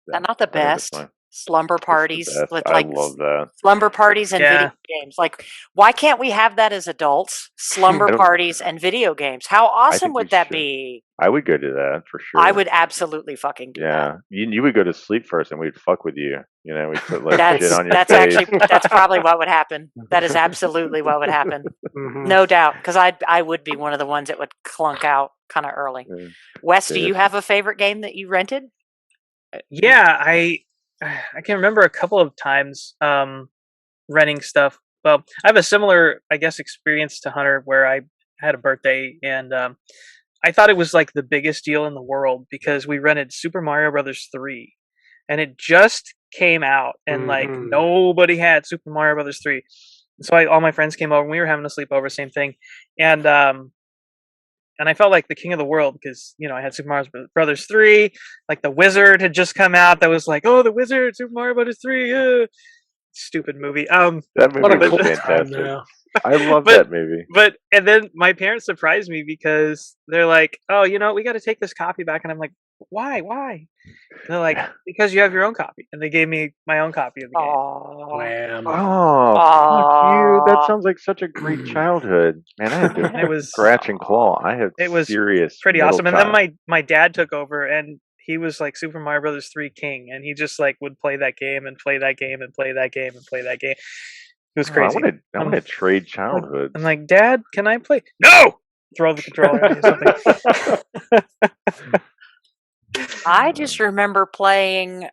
So Not the I think that's best slumber it's the parties best. with I like love that. slumber parties and video Yeah. games. Like, why can't we have that as adults? Slumber I don't, parties and video games. How I awesome think we would that should. be? I would go to that for I sure. would absolutely fucking do that. Yeah. You would go to sleep first, and we'd fuck with you. We'd put like shit on your That's face. actually that's probably what would happen. That is absolutely what would happen. Mhm. No doubt, because I would be one of the ones that would clunk out kind of early. Yeah, Wes, do you seriously. have a favorite game that you rented? Yeah, I can remember a couple of times renting stuff. Well, I have a similar, I guess, experience to Hunter where I had a birthday and I thought it was like the biggest deal in the world because we rented Super Mario Brothers 3 and it just came out and like Mhm. nobody had Super Mario Brothers 3. So all my friends came over and we were having a sleepover, same thing. And I felt like the king of the world because I had Super Mario Brothers 3, like the Wizard had just come out that was like, oh, the Wizard, Super Mario Brothers 3, stupid movie. That What a movie cool was time, fantastic. though. I love but that movie. and then my parents surprised me because they're like, oh, we got to take this copy back, and I'm like, why? And they're like, because you have your own copy, and they gave me my own copy of the game. Oh, Wham. Oh, fuck you. That sounds like such a great Mm. childhood. Man, I had to It was scratch and claw. I have it was serious pretty middle awesome. And then child. my dad took over, and he was like Super Mario Brothers 3 king, and he just like would play that game and play that game and play that game and play that game. It was Oh, crazy. I want to trade childhoods. I'm like, Dad, can I play? No! Throw the controller at me or something. I just remember playing.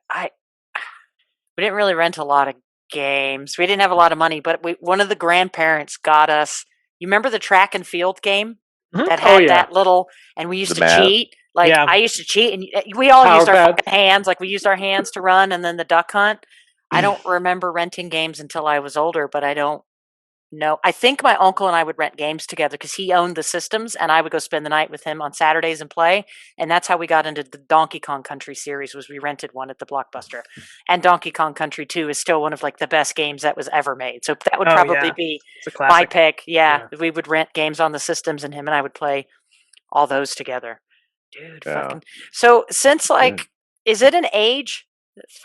We didn't really rent a lot of games. We didn't have a lot of money, but one of the grandparents got us. You remember the track and field game that Oh, had yeah. that little, and we used The to map. cheat. Like Yeah. I used to cheat, and we all Power used our pad. fucking hands. Like we used our hands to run, and then the duck hunt. I don't remember renting games until I was older, but I don't know. I think my uncle and I would rent games together because he owned the systems, and I would go spend the night with him on Saturdays and play. And that's how we got into the Donkey Kong Country series. Was we rented one at the Blockbuster, and Donkey Kong Country 2 is still one of like the best games that was ever made. So that would Oh, probably yeah. be It's a my classic. pick. Yeah. We would rent games on the systems, and him and I would play all those together. Dude, Yeah. fucking. So since like, is it an age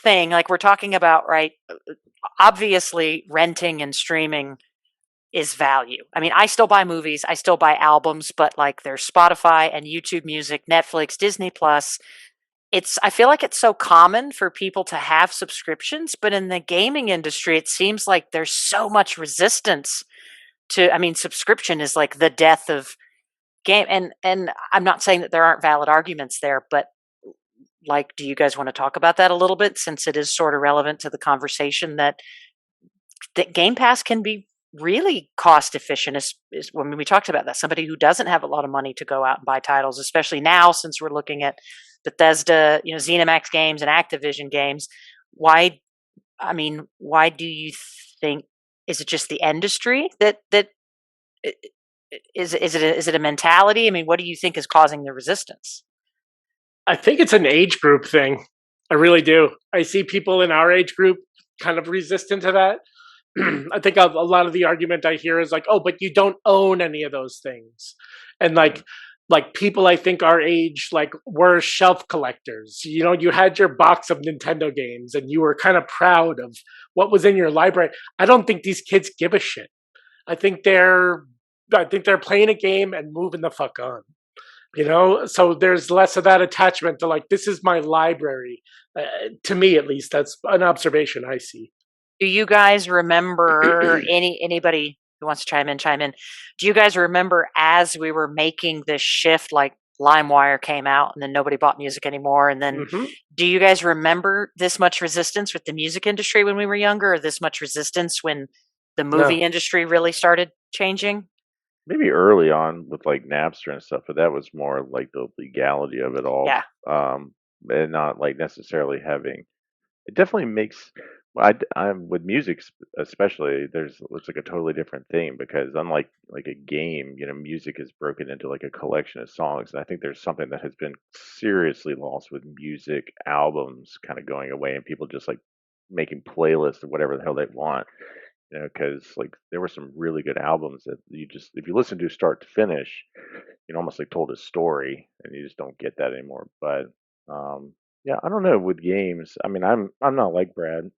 thing? Like we're talking about, right? Obviously, renting and streaming is value. I mean, I still buy movies, I still buy albums, but like there's Spotify and YouTube Music, Netflix, Disney Plus. I feel like it's so common for people to have subscriptions, but in the gaming industry, it seems like there's so much resistance to, I mean, subscription is like the death of game. And I'm not saying that there aren't valid arguments there, but like, do you guys want to talk about that a little bit, since it is sort of relevant to the conversation that Game Pass can be really cost efficient? Is when we talked about that, somebody who doesn't have a lot of money to go out and buy titles, especially now since we're looking at Bethesda, ZeniMax games and Activision games. Why? I mean, why do you think? Is it just the industry that is it a mentality? I mean, what do you think is causing the resistance? I think it's an age group thing. I really do. I see people in our age group kind of resistant to that. I think a lot of the argument I hear is like, "Oh, but you don't own any of those things," and like people I think our age like were shelf collectors. You had your box of Nintendo games, and you were kind of proud of what was in your library. I don't think these kids give a shit. I think they're playing a game and moving the fuck on. So there's less of that attachment to like, this is my library. To me, at least, that's an observation I see. Do you guys remember anybody who wants to chime in? Do you guys remember as we were making this shift, like LimeWire came out and then nobody bought music anymore? And then do you guys remember this much resistance with the music industry when we were younger, or this much resistance when the movie industry really started changing? Maybe early on with like Napster and stuff, but that was more like the legality of it all. Yeah. And not like necessarily having. It definitely makes. I'm with music especially. It's like a totally different thing because unlike like a game, music is broken into like a collection of songs, and I think there's something that has been seriously lost with music albums kind of going away, and people just like making playlists of whatever the hell they want. Because like there were some really good albums that if you listen to start to finish, almost like told a story, and you just don't get that anymore. But yeah, I don't know with games. I mean, I'm not like Brad.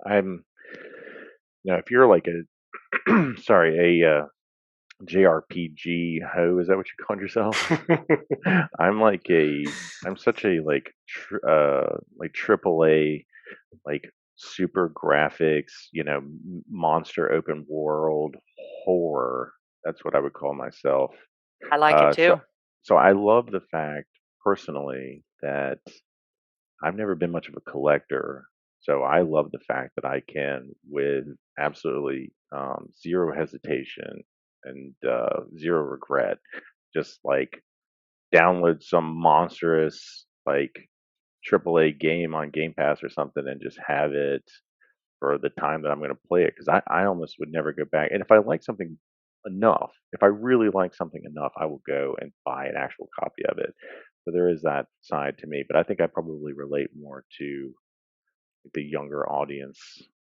I'm, if you're like a sorry a JRPG hoe, is that what you called yourself? I'm such a like triple A, like super graphics, monster open world horror. That's what I would call myself. I like it So, too. so I love the fact personally that I've never been much of a collector. So I love the fact that I can, with absolutely zero hesitation and zero regret, just like download some monstrous like AAA game on Game Pass or something and just have it for the time that I'm going to play it, because I almost would never go back. And if I like something enough, if I really like something enough, I will go and buy an actual copy of it. So there is that side to me, but I think I probably relate more to the younger audience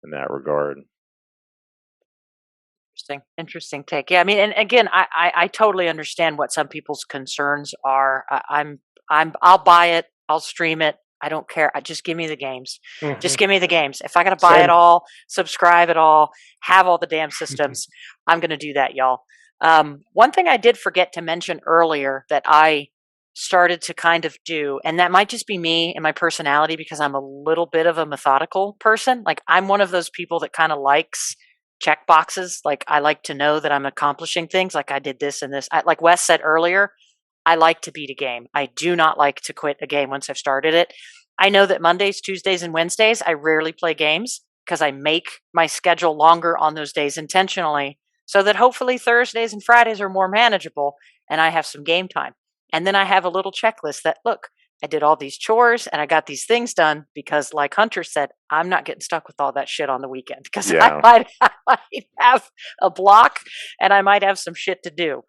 in that regard. Interesting take. Yeah, I mean, and again, I totally understand what some people's concerns are. I'll buy it, I'll stream it. I don't care. Just give me the games. Just give me the games. If I got to buy it all, subscribe it all, have all the damn systems, I'm going to do that, y'all. One thing I did forget to mention earlier that I started to kind of do, and that might just be me and my personality because I'm a little bit of a methodical person. Like I'm one of those people that kind of likes check boxes. Like I like to know that I'm accomplishing things. Like I did this and this. Like Wes said earlier, I like to beat a game. I do not like to quit a game once I've started it. I know that Mondays, Tuesdays, and Wednesdays, I rarely play games because I make my schedule longer on those days intentionally so that hopefully Thursdays and Fridays are more manageable and I have some game time. And then I have a little checklist that, look, I did all these chores and I got these things done because, like Hunter said, I'm not getting stuck with all that shit on the weekend because I might have a block and I might have some shit to do.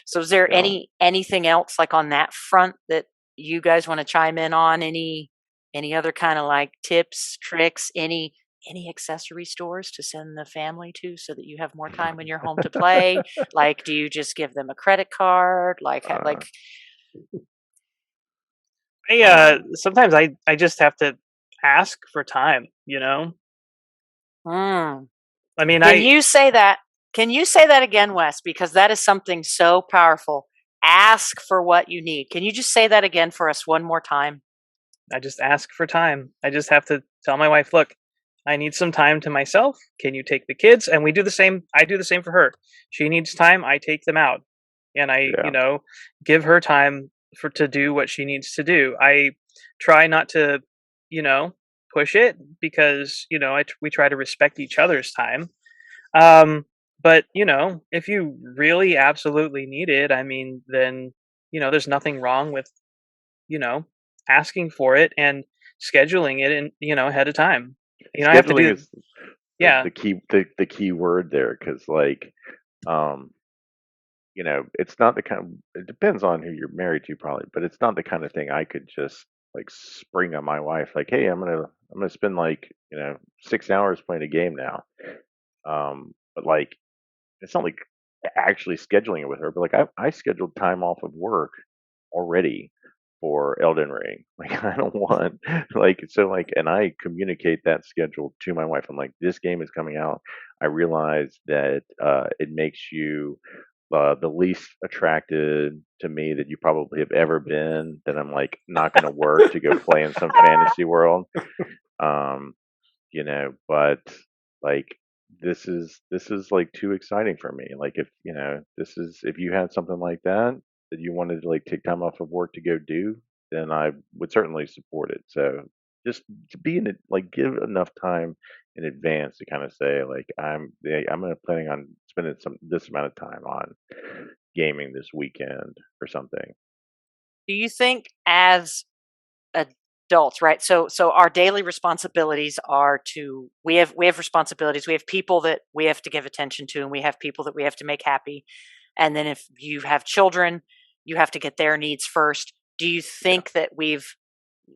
So is there anything else like on that front that you guys want to chime in on? Any other kind of like tips, tricks, any accessory stores to send the family to so that you have more time when you're home to play? Like, do you just give them a credit card? Like sometimes I just have to ask for time, I I mean, you say that Can you say that again, Wes? Because that is something so powerful. Ask for what you need. Can you just say that again for us one more time? I just ask for time. I just have to tell my wife, look, I need some time to myself. Can you take the kids? And we do the same. I do the same for her. She needs time. I take them out, and I, Yeah. give her time to do what she needs to do. I try not to, you know, push it because we try to respect each other's time. Um, but if you really absolutely need it, I mean, then there's nothing wrong with you know asking for it and scheduling it in ahead of time. I have to Scheduling do. is Yeah. the key word there, because like, um, it's not the kind. It depends on who you're married to, probably, but it's not the kind of thing I could just like spring on my wife, like, hey, I'm gonna spend like 6 hours playing a game now. But like, it's not like actually scheduling it with her, but like I scheduled time off of work already for Elden Ring. Like, I don't want, like, so like, and I communicate that schedule to my wife. I'm like, this game is coming out. I realize that it makes you the least attracted to me that you probably have ever been. That I'm like not going to work to go play in some fantasy world. Um, but like, this is like too exciting for me. Like, if this is, if you had something like that you wanted to like take time off of work to go do, then I would certainly support it. So just to be in it, like, give enough time in advance to kind of say like, I'm gonna planning on spending this amount of time on gaming this weekend or something. Do you think as adults, right? So our daily responsibilities are to we have responsibilities. We have people that we have to give attention to, and we have people that we have to make happy. And then if you have children, you have to get their needs first. Do you Yeah. think that we've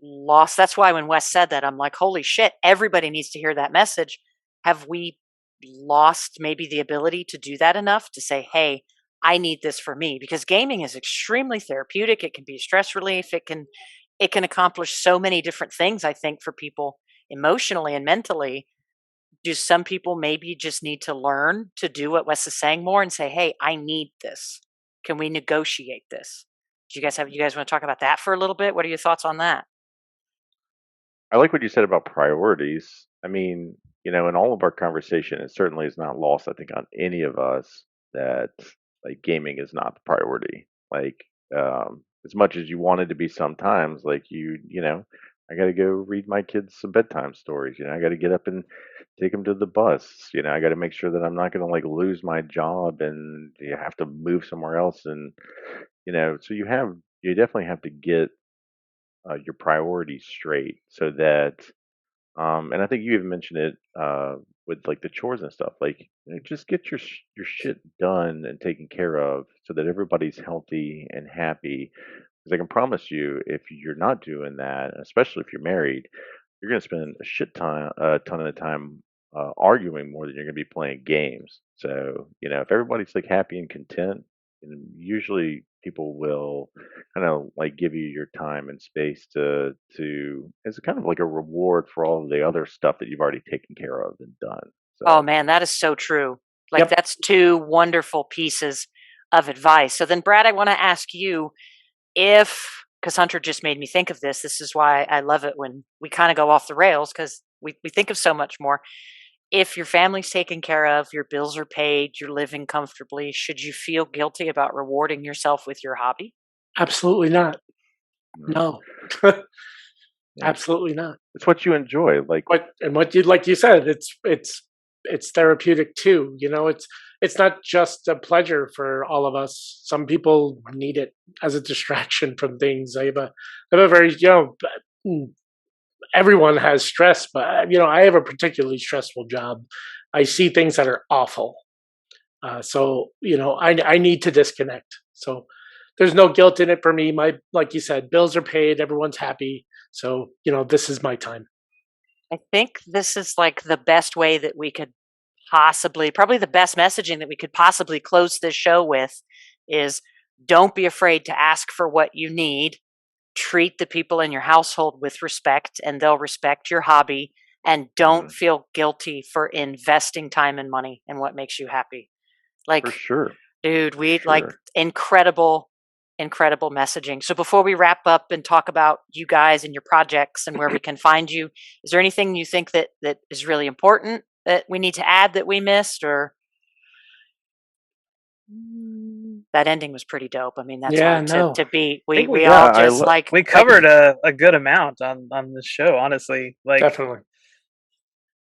lost? That's why when Wes said that, I'm like, holy shit, everybody needs to hear that message. Have we lost maybe the ability to do that enough to say, hey, I need this for me? Because gaming is extremely therapeutic. It can be stress relief. It can accomplish so many different things, I think, for people emotionally and mentally. Do some people maybe just need to learn to do what Wes is saying more and say, hey, I need this. Can we negotiate this? Do you guys want to talk about that for a little bit? What are your thoughts on that? I like what you said about priorities. I mean, in all of our conversation, it certainly is not lost, I think, on any of us that like gaming is not the priority. Like, as much as you want it to be sometimes, like I got to go read my kids some bedtime stories. I got to get up and take them to the bus. I got to make sure that I'm not going to like lose my job and you have to move somewhere else. And, so you definitely have to get your priorities straight, so that and I think you even mentioned it with like the chores and stuff, like, just get your shit done and taken care of so that everybody's healthy and happy, because I can promise you, if you're not doing that, especially if you're married, you're going to spend a ton of time arguing more than you're going to be playing games. So, if everybody's like happy and content, and usually people will kind of like give you your time and space to as a kind of like a reward for all of the other stuff that you've already taken care of and done. Oh So man, that is so true. Like, Yep. that's two wonderful pieces of advice. So then, Brad, I want to ask you, if, because Hunter just made me think of this. This is why I love it when we kind of go off the rails, because we think of so much more. If your family's taken care of, your bills are paid, you're living comfortably, should you feel guilty about rewarding yourself with your hobby? Absolutely not. mm, No. yeah, Absolutely not. it's what you enjoy. Like, What you, like you said, it's therapeutic too. It's not just a pleasure for all of us. Some people need it as a distraction from things. I have a very, mm, everyone has stress, but I have a particularly stressful job. I see things that are awful. So I need to disconnect. So there's no guilt in it for me. My, like you said, bills are paid, everyone's happy. So this is my time. I think this is like the best way that we could possibly, probably the best messaging that we could possibly close this show with is, don't be afraid to ask for what you need. Treat the people in your household with respect, and they'll respect your hobby. And don't mm, feel guilty for investing time and money in what makes you happy. For Like, sure. dude, For we like sure. incredible messaging. So before we wrap up and talk about you guys and your projects and where we can find you, is there anything you think that is really important that we need to add that we missed, or that ending was pretty dope? I mean, that's Yeah, hard no. to beat. I think We Yeah, all just like we covered a good amount on this show, honestly. Like, Definitely.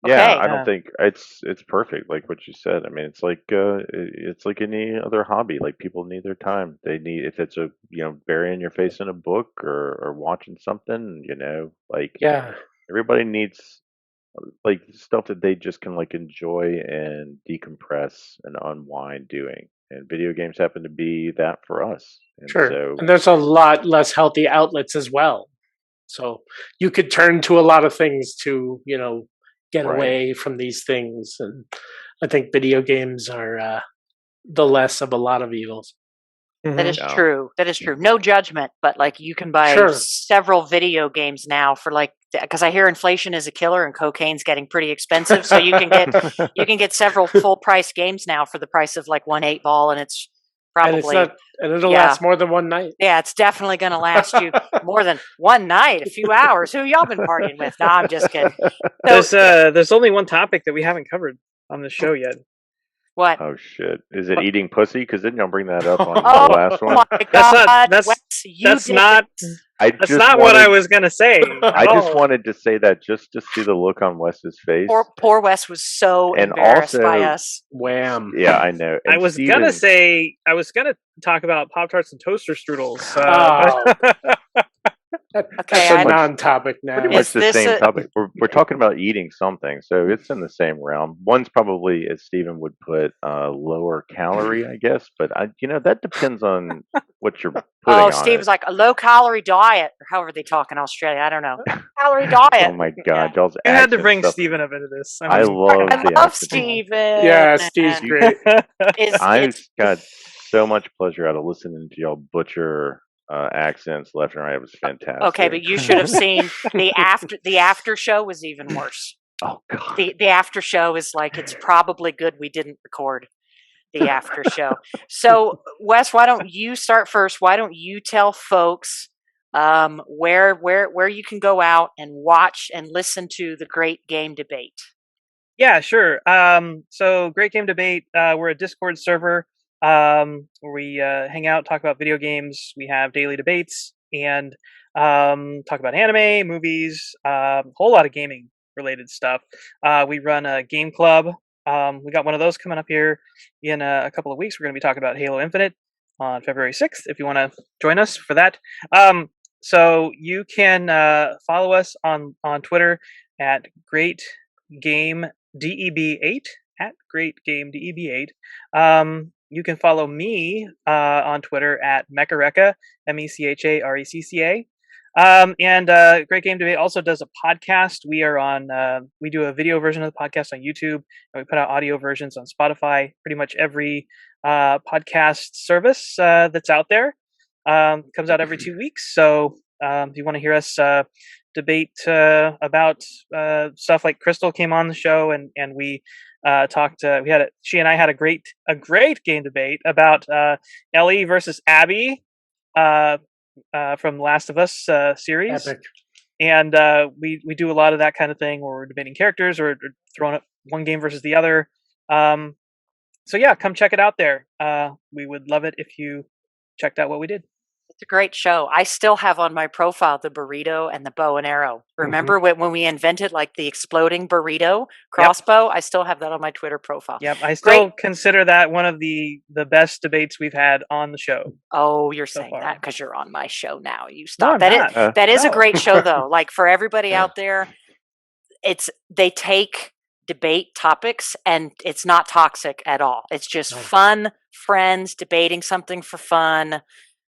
yeah, okay. I don't yeah, think it's perfect, like what you said. I mean, it's like any other hobby. Like people need their time. They need if it's a burying your face in a book or watching something. Like Yeah. everybody needs like stuff that they just can like enjoy and decompress and unwind doing. And video games happen to be that for us. And Sure. so, And there's a lot less healthy outlets as well. So you could turn to a lot of things to, get right, away from these things. And I think video games are the less of a lot of evils. That hmm is yeah, true. That is true. No judgment, but like you can buy Sure. several video games now for like, because I hear inflation is a killer and cocaine's getting pretty expensive. So you can get several full price games now for the price of like one 8-ball, and it's And it's probably, not, and it'll yeah, last more than one night. yeah, it's definitely going to last you more than one night, a few hours. Who y'all been partying with? No, I'm just kidding. So there's only one topic that we haven't covered on the show yet. what? oh shit, is it But eating pussy? Because didn't y'all bring that up on the Oh last one? my that's not God, Wes, you that's did not this. I that's just not what I wanted was gonna say I at just all. wanted to say that just to see the look on Wes's face, Poor Wes was so and embarrassed by also, us. Wham. yeah, I know, I and was gonna Steven, say I was gonna talk about Pop Tarts and toaster strudels, Oh, but Okay, that's a pretty I much non-topic pretty now. much is the this same a topic. We're talking about eating something, so it's in the same realm. One's probably, as Steven would put, lower calorie, I guess, but that depends on what you're oh, putting on Steve it. was like a low calorie diet, or however they talk in Australia. I don't know. Calorie Oh diet. my Yeah. God, y'all's you had to accent bring stuff. Steven up into this. I I mean, love I the love accent stuff. Steven. Yeah, Steve's great. Is I it's got so much pleasure out of listening to y'all butcher accents left and right. It was okay, fantastic. but you should have seen the after show was even worse. Oh God. The after show is like it's probably good we didn't record the after show. So, Wes, why don't you start first? Why don't you tell folks where you can go out and watch and listen to the Great Game Debate? yeah, sure. So Great Game Debate. We're a Discord server where we hang out, talk about video games. We have daily debates and talk about anime, movies, a whole lot of gaming related stuff. We run a game club. We got one of those coming up here in a couple of weeks. We're going to be talking about Halo Infinite on February 6th. If you want to join us for that, so you can follow us on Twitter at Great Game DEB8 at Great Game DEB8. You can follow me on Twitter at Mecharecca, MECHARECCA. And Great Game Debate also does a podcast. We are on. We do a video version of the podcast on YouTube, and we put out audio versions on Spotify. Pretty much every podcast service that's out there comes out every 2 weeks. So if you want to hear us debate about stuff, like Crystal came on the show and we talked. She and I had a great game debate about Ellie versus Abby from Last of Us series. Epic. And we do a lot of that kind of thing where we're debating characters or throwing up one game versus the other. So yeah, come check it out there. We would love it if you checked out what we did. It's a great show. I still have on my profile the burrito and the bow and arrow. Remember when we invented like the exploding burrito crossbow? I still have that on my Twitter profile. Yep, I Great. still consider that one of the best debates we've had on the show. Oh, you're so saying far. that because you're on my show now. You No, stop. I'm That not. is that is a No. great show though. Like for everybody Yeah. out there, they take debate topics and it's not toxic at all. It's just No. fun friends debating something for fun.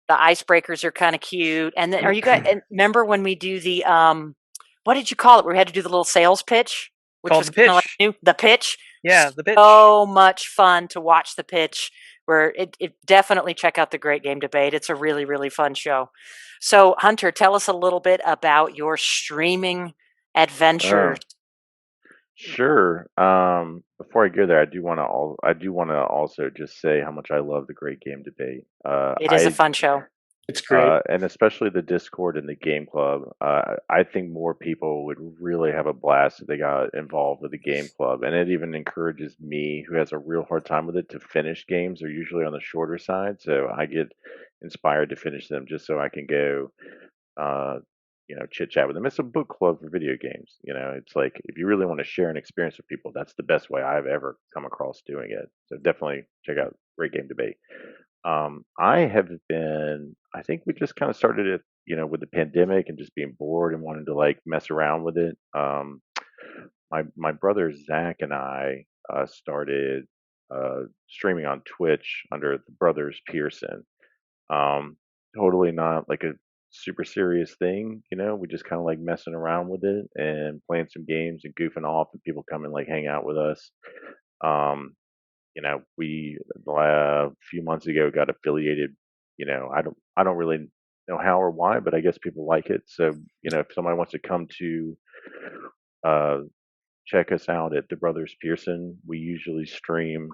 The icebreakers are kind of cute. And then, are you guys? And remember when we do the what did you call it? Where we had to do the little sales pitch, which Called was the kinda like pitch. new. The pitch. Yeah, the pitch. So much fun to watch the pitch. Where it definitely check out the Great Game Debate. It's a really really fun show. So Hunter, tell us a little bit about your streaming adventures. Sure. Before I go there, I do want to also just say how much I love the Great Game Debate. It is a fun show. It's great. And especially the Discord and the game club. I think more people would really have a blast if they got involved with the game club, and it even encourages me, who has a real hard time with it, to finish games. They're usually on the shorter side, so I get inspired to finish them just so I can go, uh, chit chat with them. It's a book club for video games. It's like if you really want to share an experience with people, that's the best way I've ever come across doing it. So definitely check out Great Game Debate. I think we just kind of started it, with the pandemic and just being bored and wanting to like mess around with it. My brother Zach and I started streaming on Twitch under the Brothers Pearson. Um, Totally not like a super serious thing, we just kind of like messing around with it and playing some games and goofing off, and people come and like hang out with us. Um, we a few months ago got affiliated. I don't really know how or why, but I guess people like it. So, if somebody wants to come to uh, check us out at the Brothers Pearson, we usually stream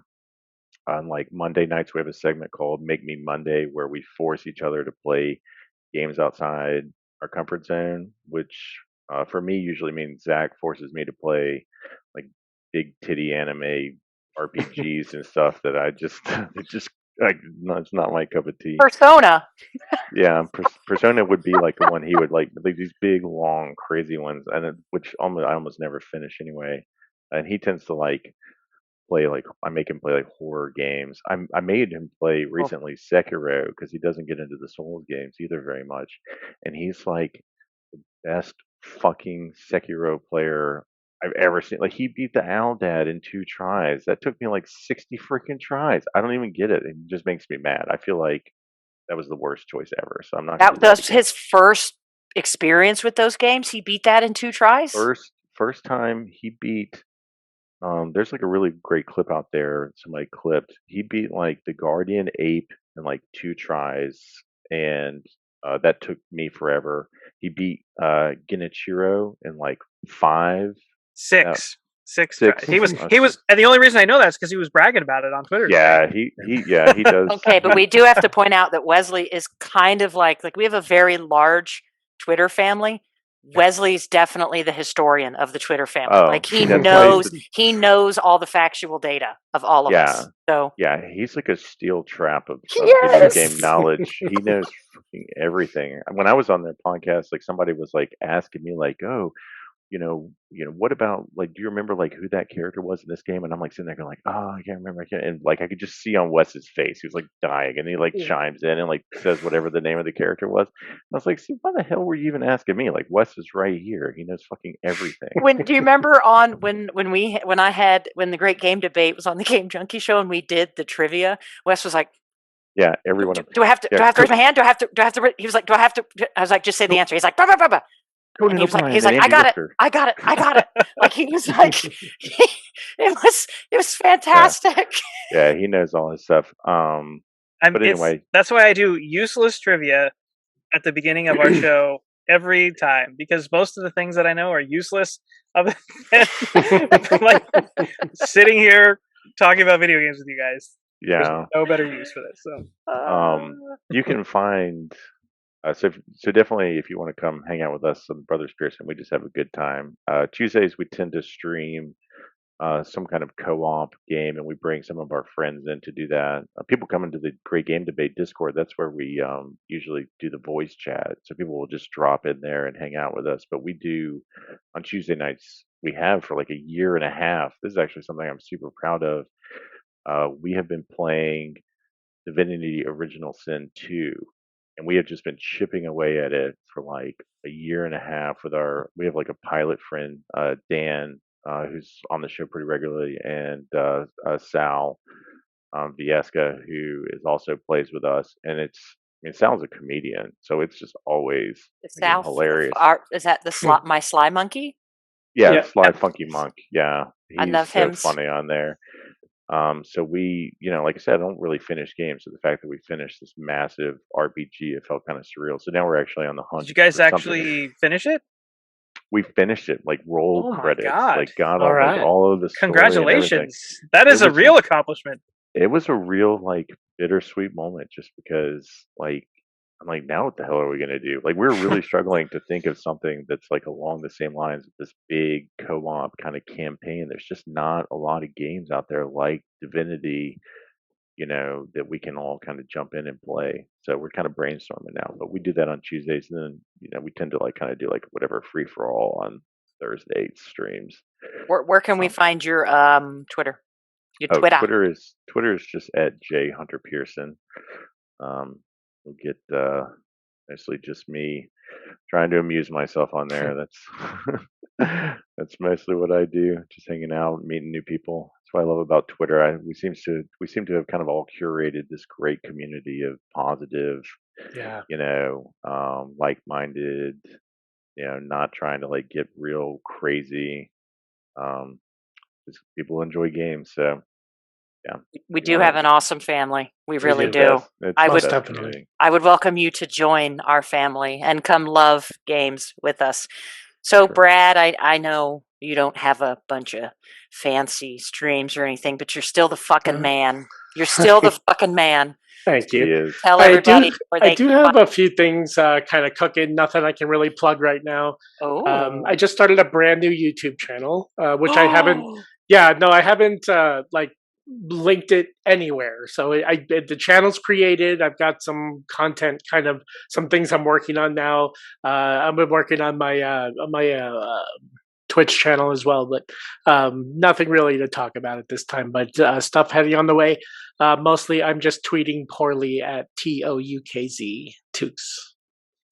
on like Monday nights. We have a segment called Make Me Monday where we force each other to play games outside our comfort zone, which for me usually means Zach forces me to play like big titty anime RPGs and stuff that I just it just like it's not my cup of tea. Persona. Yeah, Persona would be like the one he would like these big, long, crazy ones, and which I almost never finish anyway. And he tends to like play like I make him play like horror games. I made him play Oh, recently Sekiro because he doesn't get into the Souls games either very much, and he's like best fucking Sekiro player I've ever seen. Like he beat the Aldad in 2 tries. That took me like 60 freaking tries. I don't even get it. It just makes me mad. I feel like that was the worst choice ever. So I'm not gonna that do that was again. his first experience with those games. He beat that in 2 tries. First time he beat. There's like a really great clip out there. Somebody clipped. He beat like the Guardian Ape in like 2 tries, and that took me forever. He beat Genichiro in like 5, uh, Six tries. 6. He was, and the only reason I know that is because he was bragging about it on Twitter today. Yeah, he does. Okay, but we do have to point out that Wesley is kind of like we have a very large Twitter family. Wesley's definitely the historian of the Twitter family. Oh, Like he that's why he's knows all the factual data of all of yeah. us. So Yeah, he's like a steel trap of video yes. game knowledge. He knows fucking everything. When I was on their podcast, like somebody was like asking me, like, "Oh, what about like, do you remember like who that character was in this game?" And I'm like sitting there going like, "Oh, I can't remember." And like I could just see on Wes's face, he was like dying, and he like chimes in and like says whatever the name of the character was. And I was like, "See, why the hell were you even asking me? Like Wes is right here. He knows fucking everything." Do you remember on when the Great Game Debate was on the Game Junkie show and we did the trivia? Wes was like, Yeah, everyone. do I have to Yeah, raise my hand? Do I have to? He was like, do I have to? I was like, just say the answer. He's like, bah, bah, bah, bah. And Conan he was like, O'Brien and I Andy got it, Richter. I got it, I got it. Like he was like, it was Yeah, fantastic. yeah, he knows all his stuff. But anyway, That's why I do useless trivia at the beginning of our show every time, because most of the things that I know are useless. Other than like sitting here talking about video games with you guys. There's yeah, no better use for this. So. you can find. So definitely, if you want to come hang out with us on Brothers Pearson, we just have a good time. Tuesdays we tend to stream some kind of co-op game, and we bring some of our friends in to do that. People come into the Great Game Debate Discord. That's where we usually do the voice chat. So people will just drop in there and hang out with us. But we do on Tuesday nights. We have for like a year and a half. This is actually something I'm super proud of. We have been playing Divinity Original Sin 2, and we have just been chipping away at it for like a year and a half with we have like a pilot friend, Dan, who's on the show pretty regularly, and Sal Viesca, who is also plays with us. And Sal's a comedian, so it's just always, It's again, South. hilarious. Is that the my Sly Monkey? Yeah, Yeah. Sly Funky Monk. Yeah, I he's love so him. funny on there. So we, like I said, I don't really finish games. So the fact that we finished this massive RPG, it felt kind of surreal. So now we're actually on the hunt Did you guys for something. actually finish it? we finished it, like roll Oh my credits, God. like got All all like right. all of the story and everything. Congratulations. That is It a was real accomplishment. it was a real like bittersweet moment just because like I'm like, now what the hell are we gonna do? Like we're really struggling to think of something that's like along the same lines of this big co-op kind of campaign. There's just not a lot of games out there like Divinity, that we can all kind of jump in and play. So we're kind of brainstorming now, but we do that on Tuesdays, and then we tend to like kind of do like whatever free for all on Thursday streams. Where can we Um, find your Twitter? Your oh, Twitter. Twitter is just at J Hunter Pearson. You'll get mostly just me trying to amuse myself on there. That's that's mostly what I do. Just hanging out, meeting new people. That's what I love about Twitter. We seem to have kind of all curated this great community of positive, Yeah. like-minded. Not trying to like get real crazy. Um, just people enjoy games, so yeah. We You do want have to? an awesome family. We We really It's do. the do. best. It's I the would Most best definitely. community. I would welcome you to join our family and come love games with us. So, Sure. Brad, I know you don't have a bunch of fancy streams or anything, but you're still the fucking man. You're still the fucking man. Thank He you. is. Tell I do. everybody where I they do can have find. a few things kind of cooking. Nothing I can really plug right now. Oh, I just started a brand new YouTube channel, which I haven't. Yeah, no, I haven't like linked it anywhere. So the channel's created. I've got some content, kind of some things I'm working on now. I've been working on my Twitch channel as well, but nothing really to talk about at this time. But stuff heading on the way. Mostly, I'm just tweeting poorly at TOUKZ Tooks.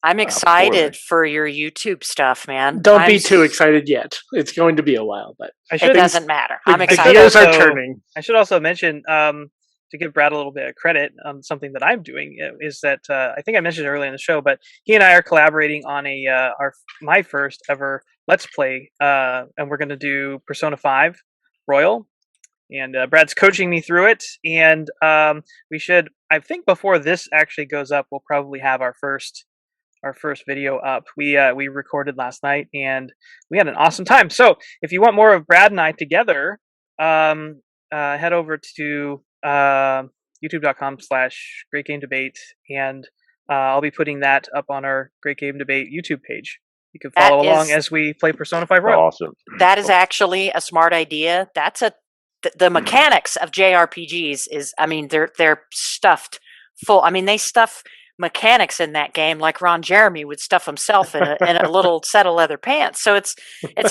I'm Poorly. excited for your YouTube stuff, man. Don't be too excited yet. It's going to be a while, but I It should doesn't matter. I'm the excited. gears are also- turning. I should also mention, to give Brad a little bit of credit on something that I'm doing, is that I think I mentioned earlier in the show, but he and I are collaborating on my first ever Let's Play, and we're going to do Persona 5 Royal, and Brad's coaching me through it, and we should, I think before this actually goes up, we'll probably have our first video up. We recorded last night and we had an awesome time. So if you want more of Brad and I together, head over to youtube.com/Great Game Debate, and I'll be putting that up on our Great Game Debate YouTube page. You can That follow along is- as we play Persona 5 It's Royal. awesome. That is actually a smart idea. The mechanics of JRPGs is, I mean, they're stuffed full. I mean, they stuff mechanics in that game like Ron Jeremy would stuff himself in a little set of leather pants. So it's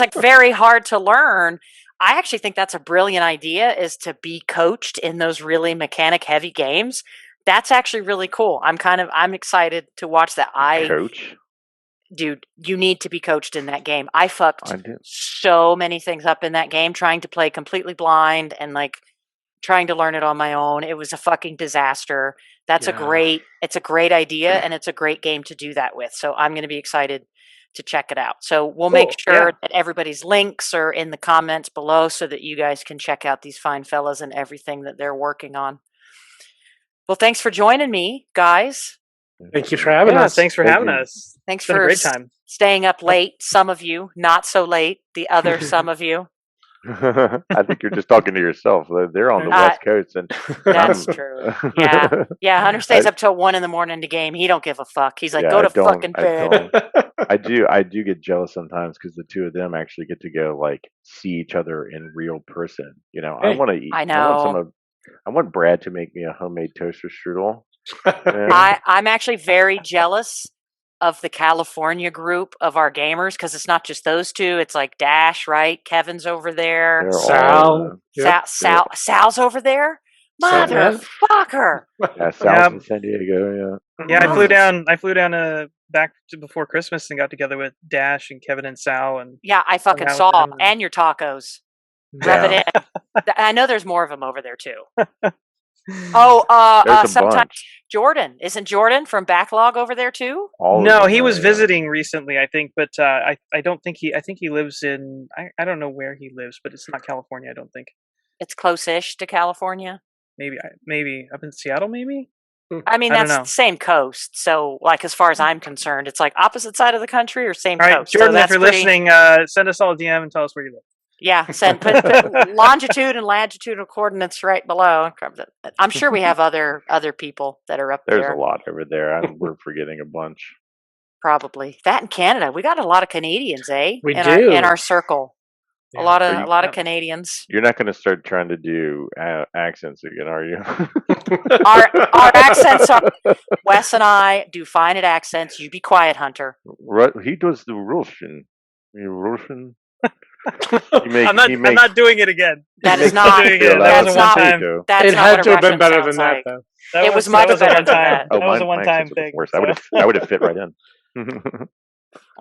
like very hard to learn. I actually think that's a brilliant idea, is to be coached in those really mechanic heavy games. That's actually really cool. I'm excited to watch that. Coach. Dude, you need to be coached in that game. I fucked I do. so many things up in that game trying to play completely blind and like trying to learn it on my own. It was a fucking disaster. It's a great idea, and it's a great game to do that with. So I'm going to be excited to check it out. So we'll make Cool, sure yeah. that everybody's links are in the comments below so that you guys can check out these fine fellas and everything that they're working on. Well, thanks for joining me, guys. Thank you for having us. Thanks for Thank having you. us. Thanks It's been a for great time. staying up late. Some of you, not so late. The other some of you. I think you're just talking to yourself. They're on the Uh, West Coast, and That's I'm- true. Yeah. Hunter stays up till 1 a.m. to game. He don't give a fuck. He's like, Yeah, go I to don't- fucking I bed. don't. I do get jealous sometimes because the two of them actually get to go like see each other in real person. I Hey, want to eat. I want I want Brad to make me a homemade toaster strudel. I'm actually very jealous of the California group of our gamers, because it's not just those two. It's like Dash, right? Kevin's over there. They're all, Sal. Yep. Sal's over there. Sal, yeah. Motherfucker. yeah, Sal's Yeah. in San Diego. Yeah, I Oh. flew down back to before Christmas and got together with Dash and Kevin and Sal, and Yeah, I fucking out with saw. them. And your tacos. Yeah. Rub it in. I know there's more of them over there too. There's Oh, a sometimes bunch. Isn't Jordan from Backlog over there too? All of No, them he are, was yeah. visiting recently, I think, but I don't think I think he lives in I don't know where he lives, but it's not California. I don't think. It's close-ish to California. Maybe up in Seattle, maybe. I mean, I don't that's know. the same coast. So, like, as far as I'm concerned, it's like opposite side of the country or same All right, coast. So Jordan, if that's you're pretty, listening, send us all a DM and tell us where you live. yeah, put longitude and latitudinal coordinates right below. I'm sure we have other people that are up There's there. a lot over there. We're forgetting a bunch. Probably that in Canada. We got a lot of Canadians, eh? We in do. our circle. Yeah. A lot Are of you- a lot of Yep. Canadians. You're not going to start trying to do accents again, are you? Our accents are. Wes and I do fine at accents. You be quiet, Hunter. He does the Russian. Russian. I'm not doing it again. That He is makes not. me feel That like was a a one time. potato. That's It not had what to a have been Russian better sounds than that, like. though. It was much that was a better one than time. that. That was a my one time accents are the thing. worst. So. I would have fit right in.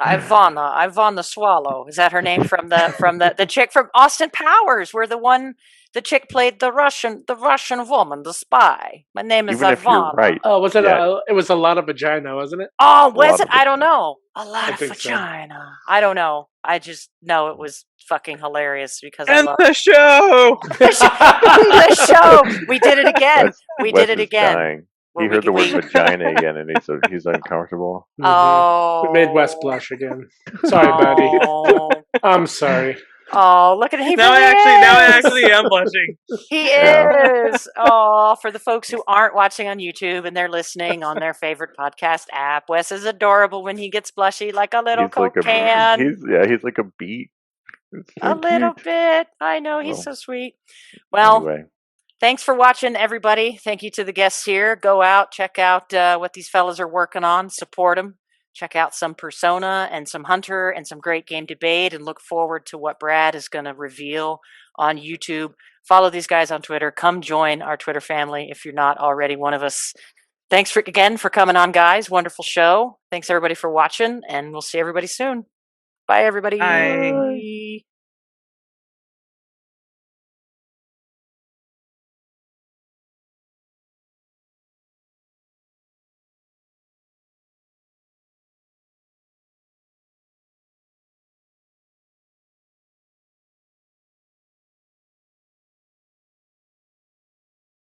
Ivana Swallow. Is that her name from the chick from Austin Powers, where the chick played the Russian woman, the spy. My name is Even if you're Ivana. right, Oh, was it? Yeah. It was a lot of vagina, wasn't it? Oh, A was lot it? of I don't vagina. know. A lot I of think so. vagina. I don't know. I just know it was fucking hilarious because I End love the show. the show. We did it again. Wes, We Wes did it is again. dying. Where He heard the word we vagina again, and he's uncomfortable. oh, We made Wes blush again. Sorry, buddy. oh, I'm sorry. oh, look at him. He now really I is. actually am blushing. He Yeah. is. Oh, for the folks who aren't watching on YouTube and they're listening on their favorite podcast app, Wes is adorable when he gets blushy like a little He's like Coke can. he's like a beet. It's so A little cute. bit. I know he's Well, so sweet. Well, anyway, thanks for watching, everybody. Thank you to the guests here. Go out, check out what these fellas are working on, support them. Check out some Persona and some Hunter and some great game debate, and look forward to what Brad is going to reveal on YouTube. Follow these guys on Twitter. Come join our Twitter family if you're not already one of us. Thanks again for coming on, guys. Wonderful show. Thanks everybody for watching, and we'll see everybody soon. Bye, everybody. Bye. Bye.